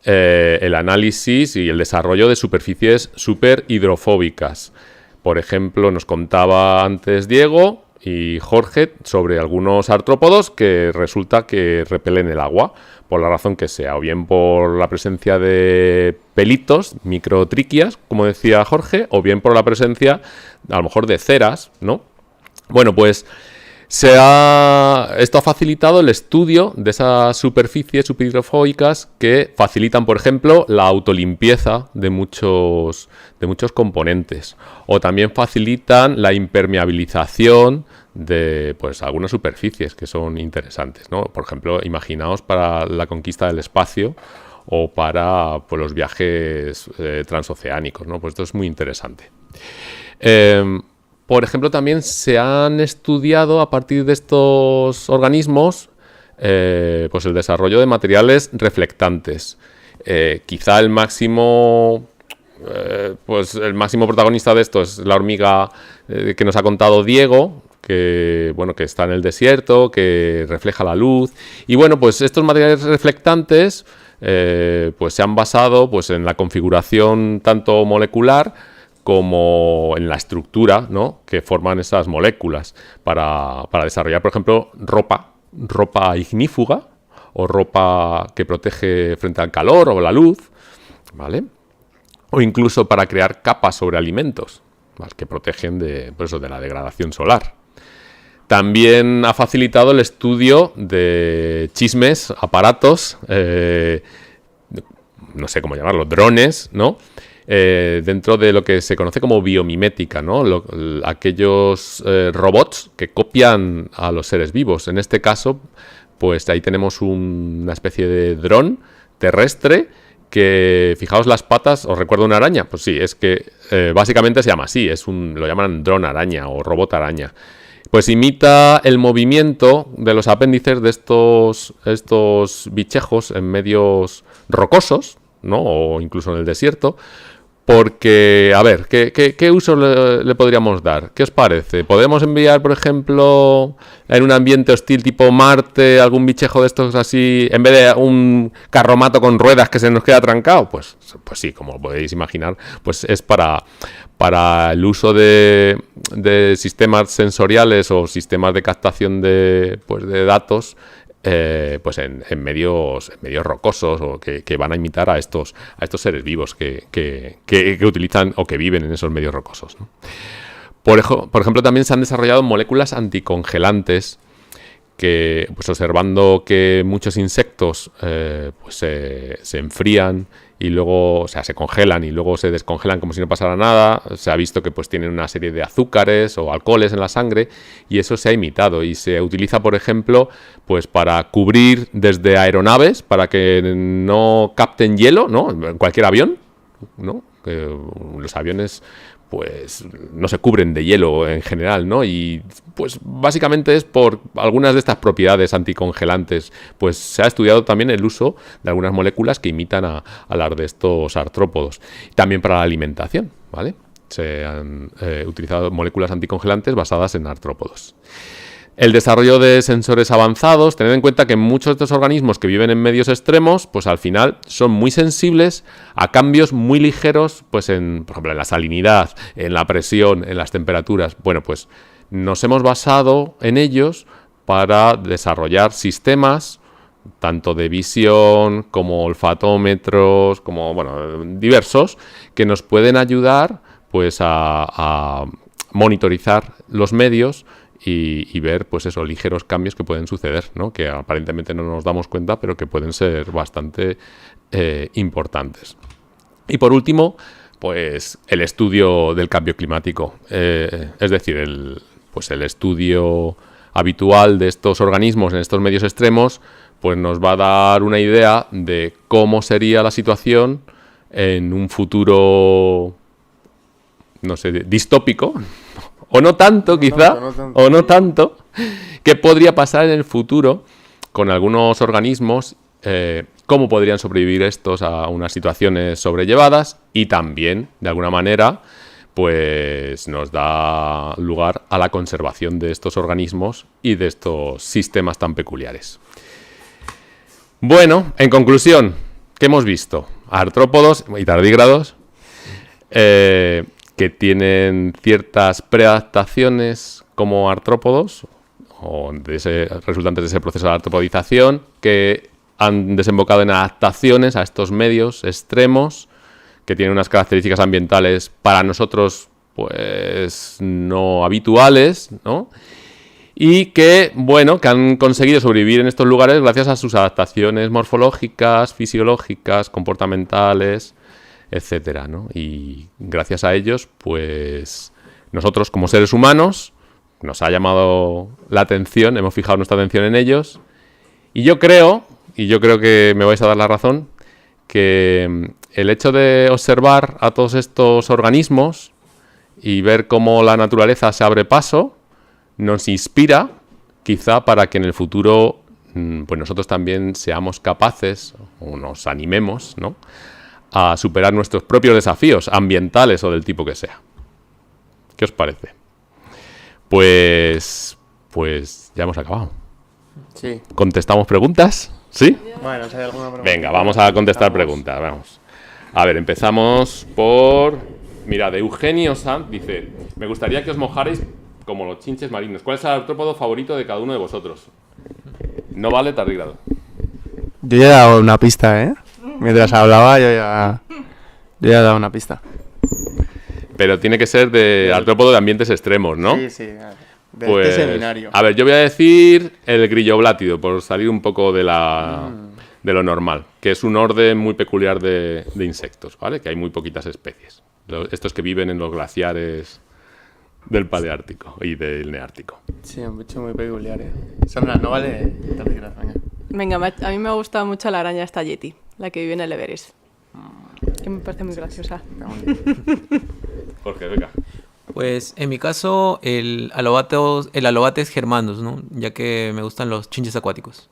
el análisis y el desarrollo de superficies superhidrofóbicas. Por ejemplo, nos contaba antes Diego y Jorge sobre algunos artrópodos que resulta que repelen el agua, por la razón que sea, o bien por la presencia de pelitos, microtriquias, como decía Jorge, o bien por la presencia, a lo mejor, de ceras, ¿no? Bueno, pues esto ha facilitado el estudio de esas superficies superhidrofóbicas que facilitan, por ejemplo, la autolimpieza de muchos componentes, o también facilitan la impermeabilización de pues algunas superficies que son interesantes, ¿no? Por ejemplo, imaginaos para la conquista del espacio o para pues, los viajes transoceánicos, ¿no? Pues esto es muy interesante. Por ejemplo, también se han estudiado a partir de estos organismos pues el desarrollo de materiales reflectantes. Quizá el máximo protagonista de esto es la hormiga que nos ha contado Diego, que está en el desierto, que refleja la luz. Y bueno, pues estos materiales reflectantes pues se han basado pues en la configuración tanto molecular como en la estructura, ¿no?, que forman esas moléculas para desarrollar, por ejemplo, ropa ignífuga o ropa que protege frente al calor o la luz, ¿vale? O incluso para crear capas sobre alimentos, ¿vale?, que protegen de la degradación solar. También ha facilitado el estudio de chismes, aparatos, no sé cómo llamarlo, drones, ¿no?, dentro de lo que se conoce como biomimética, ¿no? Aquellos robots que copian a los seres vivos. En este caso, pues ahí tenemos una especie de dron terrestre que, fijaos las patas, ¿os recuerda una araña? Pues sí, es que básicamente se llama así, lo llaman dron araña o robot araña. Pues imita el movimiento de los apéndices de estos bichejos en medios rocosos, ¿no?, o incluso en el desierto. Porque, a ver, ¿qué uso le podríamos dar? ¿Qué os parece? ¿Podemos enviar, por ejemplo, en un ambiente hostil tipo Marte, algún bichejo de estos así, en vez de un carromato con ruedas que se nos queda trancado? Pues sí, como podéis imaginar, pues es para el uso de sistemas sensoriales o sistemas de captación de datos pues en medios rocosos o que van a imitar a estos seres vivos que utilizan o que viven en esos medios rocosos, ¿no? Por ejemplo, también se han desarrollado moléculas anticongelantes que, pues observando que muchos insectos pues se enfrían y luego, o sea, se congelan y luego se descongelan como si no pasara nada, se ha visto que pues tienen una serie de azúcares o alcoholes en la sangre y eso se ha imitado y se utiliza, por ejemplo, pues para cubrir desde aeronaves para que no capten hielo, ¿no? En cualquier avión, ¿no? Los aviones pues no se cubren de hielo en general, ¿no? Y pues básicamente es por algunas de estas propiedades anticongelantes. Pues se ha estudiado también el uso de algunas moléculas que imitan a las de estos artrópodos. También para la alimentación, ¿vale? Se han utilizado moléculas anticongelantes basadas en artrópodos. El desarrollo de sensores avanzados, tened en cuenta que muchos de estos organismos que viven en medios extremos, pues al final son muy sensibles a cambios muy ligeros, pues por ejemplo, en la salinidad, en la presión, en las temperaturas. Bueno, pues nos hemos basado en ellos para desarrollar sistemas, tanto de visión como olfatómetros, como, bueno, diversos, que nos pueden ayudar, pues a monitorizar los medios y ver, pues esos ligeros cambios que pueden suceder, ¿no? Que aparentemente no nos damos cuenta, pero que pueden ser bastante importantes. Y por último, pues el estudio del cambio climático. Es decir, el estudio habitual de estos organismos en estos medios extremos, pues nos va a dar una idea de cómo sería la situación en un futuro, no sé, distópico. O no tanto, quizá, o no tanto, qué podría pasar en el futuro con algunos organismos, cómo podrían sobrevivir estos a unas situaciones sobrellevadas y también, de alguna manera, pues nos da lugar a la conservación de estos organismos y de estos sistemas tan peculiares. Bueno, en conclusión, ¿qué hemos visto? Artrópodos y tardígrados, que tienen ciertas preadaptaciones como artrópodos o resultantes de ese proceso de artropodización, que han desembocado en adaptaciones a estos medios extremos que tienen unas características ambientales para nosotros pues no habituales, ¿no? Y que, bueno, que han conseguido sobrevivir en estos lugares gracias a sus adaptaciones morfológicas, fisiológicas, comportamentales, etcétera, ¿no? Y gracias a ellos, pues nosotros como seres humanos nos ha llamado la atención, hemos fijado nuestra atención en ellos, y yo creo que me vais a dar la razón, que el hecho de observar a todos estos organismos y ver cómo la naturaleza se abre paso nos inspira quizá para que en el futuro pues nosotros también seamos capaces o nos animemos, ¿no?, a superar nuestros propios desafíos ambientales o del tipo que sea. ¿Qué os parece? Pues ya hemos acabado. Sí. ¿Contestamos preguntas? ¿Sí? Bueno, si hay alguna pregunta. Venga, vamos a contestar preguntas. Vamos. A ver, empezamos por... Mira, de Eugenio Sanz dice: me gustaría que os mojarais como los chinches marinos. ¿Cuál es el artrópodo favorito de cada uno de vosotros? No vale tardígrado. Yo ya he dado una pista, ¿eh? Mientras hablaba, yo ya he dado una pista. Pero tiene que ser de artrópodo de ambientes extremos, ¿no? Sí, sí. De Pues, este seminario. a ver, yo voy a decir el grilloblátido, por salir un poco de lo normal, que es un orden muy peculiar de insectos, ¿vale? Que hay muy poquitas especies. Estos que viven en los glaciares del Paleártico y del Neártico. Sí, un bicho muy peculiar, ¿eh? Sandra, no vale tardígrado, venga. Venga, a mí me ha gustado mucho la araña esta Yeti, la que vive en el Everest. Que me parece muy graciosa. Jorge, venga. Pues en mi caso el Alobates germanus, ¿no? Ya que me gustan los chinches acuáticos.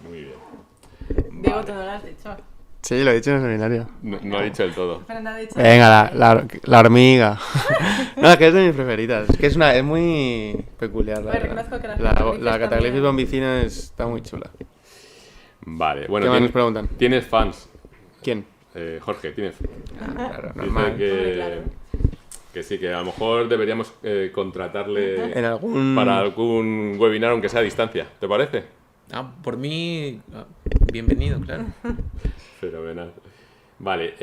Muy bien. Diego, ¿te no lo has dicho? Sí, lo he dicho en el seminario. No he dicho del todo. Pero no ha dicho. Venga, la hormiga. No, es que es de mis preferidas. Es que es muy peculiar, la Oye, verdad. reconozco que las La Cataglyphis Cataglyphis también. bombicina está muy chula. Vale, bueno. ¿Qué más nos preguntan? ¿Tienes fans? ¿Quién? Jorge, ¿tienes? Claro, Dice normal. que sí, que a lo mejor deberíamos contratarle En algún... para algún webinar, aunque sea a distancia. ¿Te parece? Por mí, bienvenido, claro. Fenomenal. Vale,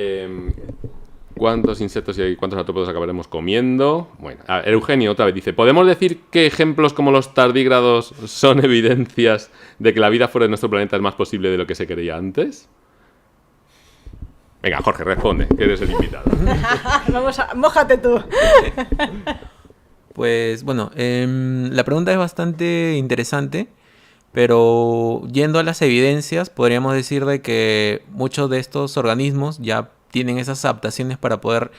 ¿cuántos insectos y cuántos artrópodos acabaremos comiendo? Bueno, Eugenio otra vez dice, ¿podemos decir que ejemplos como los tardígrados son evidencias de que la vida fuera de nuestro planeta es más posible de lo que se creía antes? Venga, Jorge, responde, que eres el invitado. Mójate tú. Pues bueno, la pregunta es bastante interesante, pero yendo a las evidencias, podríamos decir de que muchos de estos organismos ya tienen esas adaptaciones para poder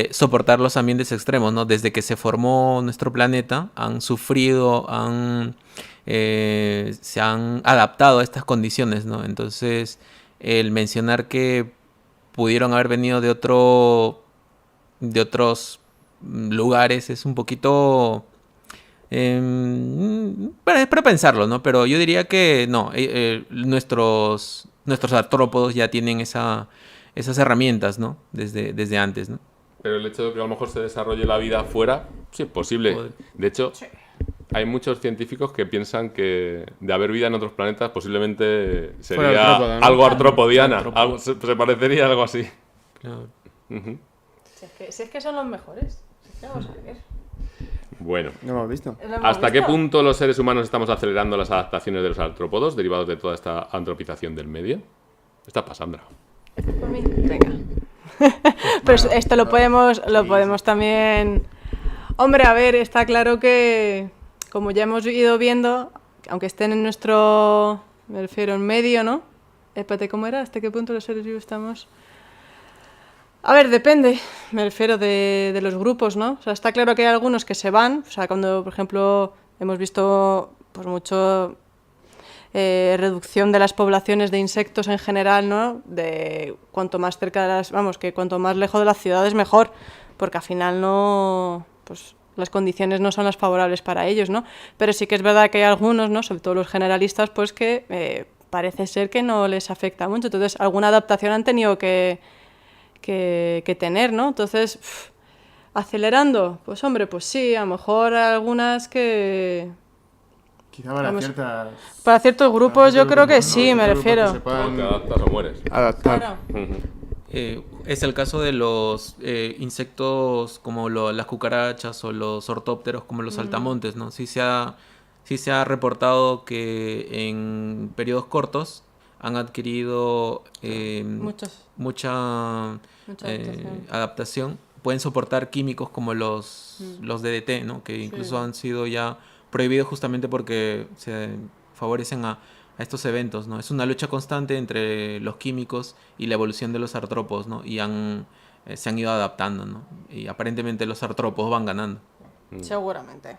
soportar los ambientes extremos, ¿no? Desde que se formó nuestro planeta, han sufrido, se han adaptado a estas condiciones, ¿no? Entonces, el mencionar que pudieron haber venido de otros lugares es un poquito para pensarlo, ¿no? Pero yo diría que no, nuestros artrópodos ya tienen esas herramientas, ¿no? Desde antes, ¿no? Pero el hecho de que a lo mejor se desarrolle la vida afuera, sí es posible. De hecho, hay muchos científicos que piensan que de haber vida en otros planetas posiblemente sería artrópoda, ¿no? algo artropodiana. Artrópodo. Se parecería a algo así. Claro. Ujú. Si es que son los mejores. Si es que vamos a ver. Bueno, No hemos visto. ¿Lo hemos ¿hasta qué visto? punto los seres humanos estamos acelerando las adaptaciones de los artrópodos derivados de toda esta antropización del medio? Está pasando. Por mí. Venga. Pues esto lo podemos también. Hombre, a ver, está claro que, como ya hemos ido viendo, aunque estén en nuestro, me refiero, en medio, ¿no? Espérate, ¿cómo era? ¿Hasta qué punto los seres vivos estamos? A ver, depende, me refiero de los grupos, ¿no? O sea, está claro que hay algunos que se van, o sea, cuando, por ejemplo, hemos visto pues mucho reducción de las poblaciones de insectos en general, ¿no? De cuanto más cerca de las, vamos, que cuanto más lejos de las ciudades mejor, porque al final no, pues las condiciones no son las favorables para ellos, ¿no? Pero sí que es verdad que hay algunos, ¿no? Sobre todo los generalistas, pues que parece ser que no les afecta mucho, entonces alguna adaptación han tenido que tener, ¿no? Entonces, acelerando, pues hombre, pues sí, a lo mejor algunas que... Quizá para Vamos. ciertas... Para ciertos grupos yo creo que ¿no? sí, me Ciertos grupos refiero. que se puedan O te adaptas o mueres. adaptar. Claro. Ujú. Es el caso de los insectos como las cucarachas o los ortópteros como los saltamontes, ¿no? Sí se ha reportado que en periodos cortos han adquirido Muchos. mucha adaptación. Pueden soportar químicos como los DDT, ¿no? Que incluso han sido ya prohibidos justamente porque se favorecen a estos eventos, ¿no? Es una lucha constante entre los químicos y la evolución de los artrópodos, ¿no? Y se han ido adaptando, ¿no? Y aparentemente los artrópodos van ganando. Seguramente.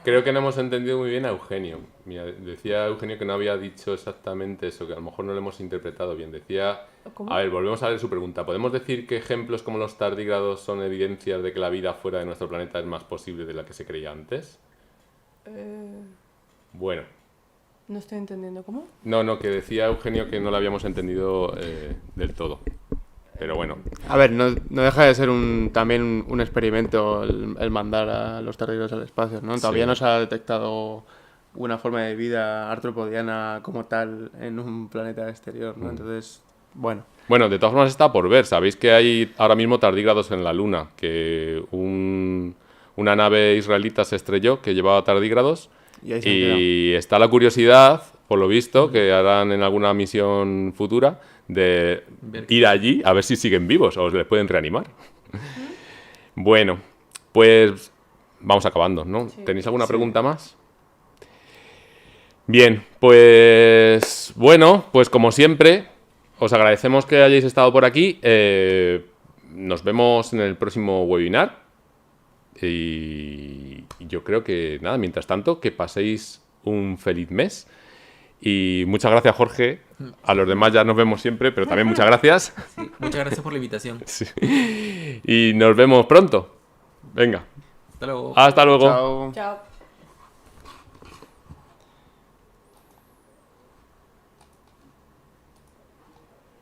Creo que no hemos entendido muy bien a Eugenio. Mira, decía Eugenio que no había dicho exactamente eso, que a lo mejor no lo hemos interpretado bien. Decía... ¿Cómo? A ver, volvemos a ver su pregunta. ¿Podemos decir que ejemplos como los tardígrados son evidencias de que la vida fuera de nuestro planeta es más posible de la que se creía antes? Bueno. No estoy entendiendo, ¿cómo? No, que decía Eugenio que no lo habíamos entendido del todo. Pero bueno. A ver, no deja de ser también un experimento el mandar a los tardígrados al espacio, ¿no? Todavía Sí. no se ha detectado una forma de vida artropodiana como tal en un planeta exterior, ¿no? Entonces, bueno. Bueno, de todas formas está por ver. Sabéis que hay ahora mismo tardígrados en la Luna, que una nave israelita se estrelló que llevaba tardígrados Y ahí se han quedado. y está la curiosidad, por lo visto, que harán en alguna misión futura de ir allí a ver si siguen vivos o les pueden reanimar. Bueno, pues vamos acabando, ¿no? Sí. ¿Tenéis alguna pregunta más? Bien, pues bueno, pues como siempre, os agradecemos que hayáis estado por aquí. Nos vemos en el próximo webinar. Y yo creo que nada, mientras tanto, que paséis un feliz mes. Y muchas gracias, Jorge. A los demás ya nos vemos siempre, pero también muchas gracias. Sí, muchas gracias por la invitación. Sí. Y nos vemos pronto. Venga, Hasta luego. hasta luego. Chao. Chao.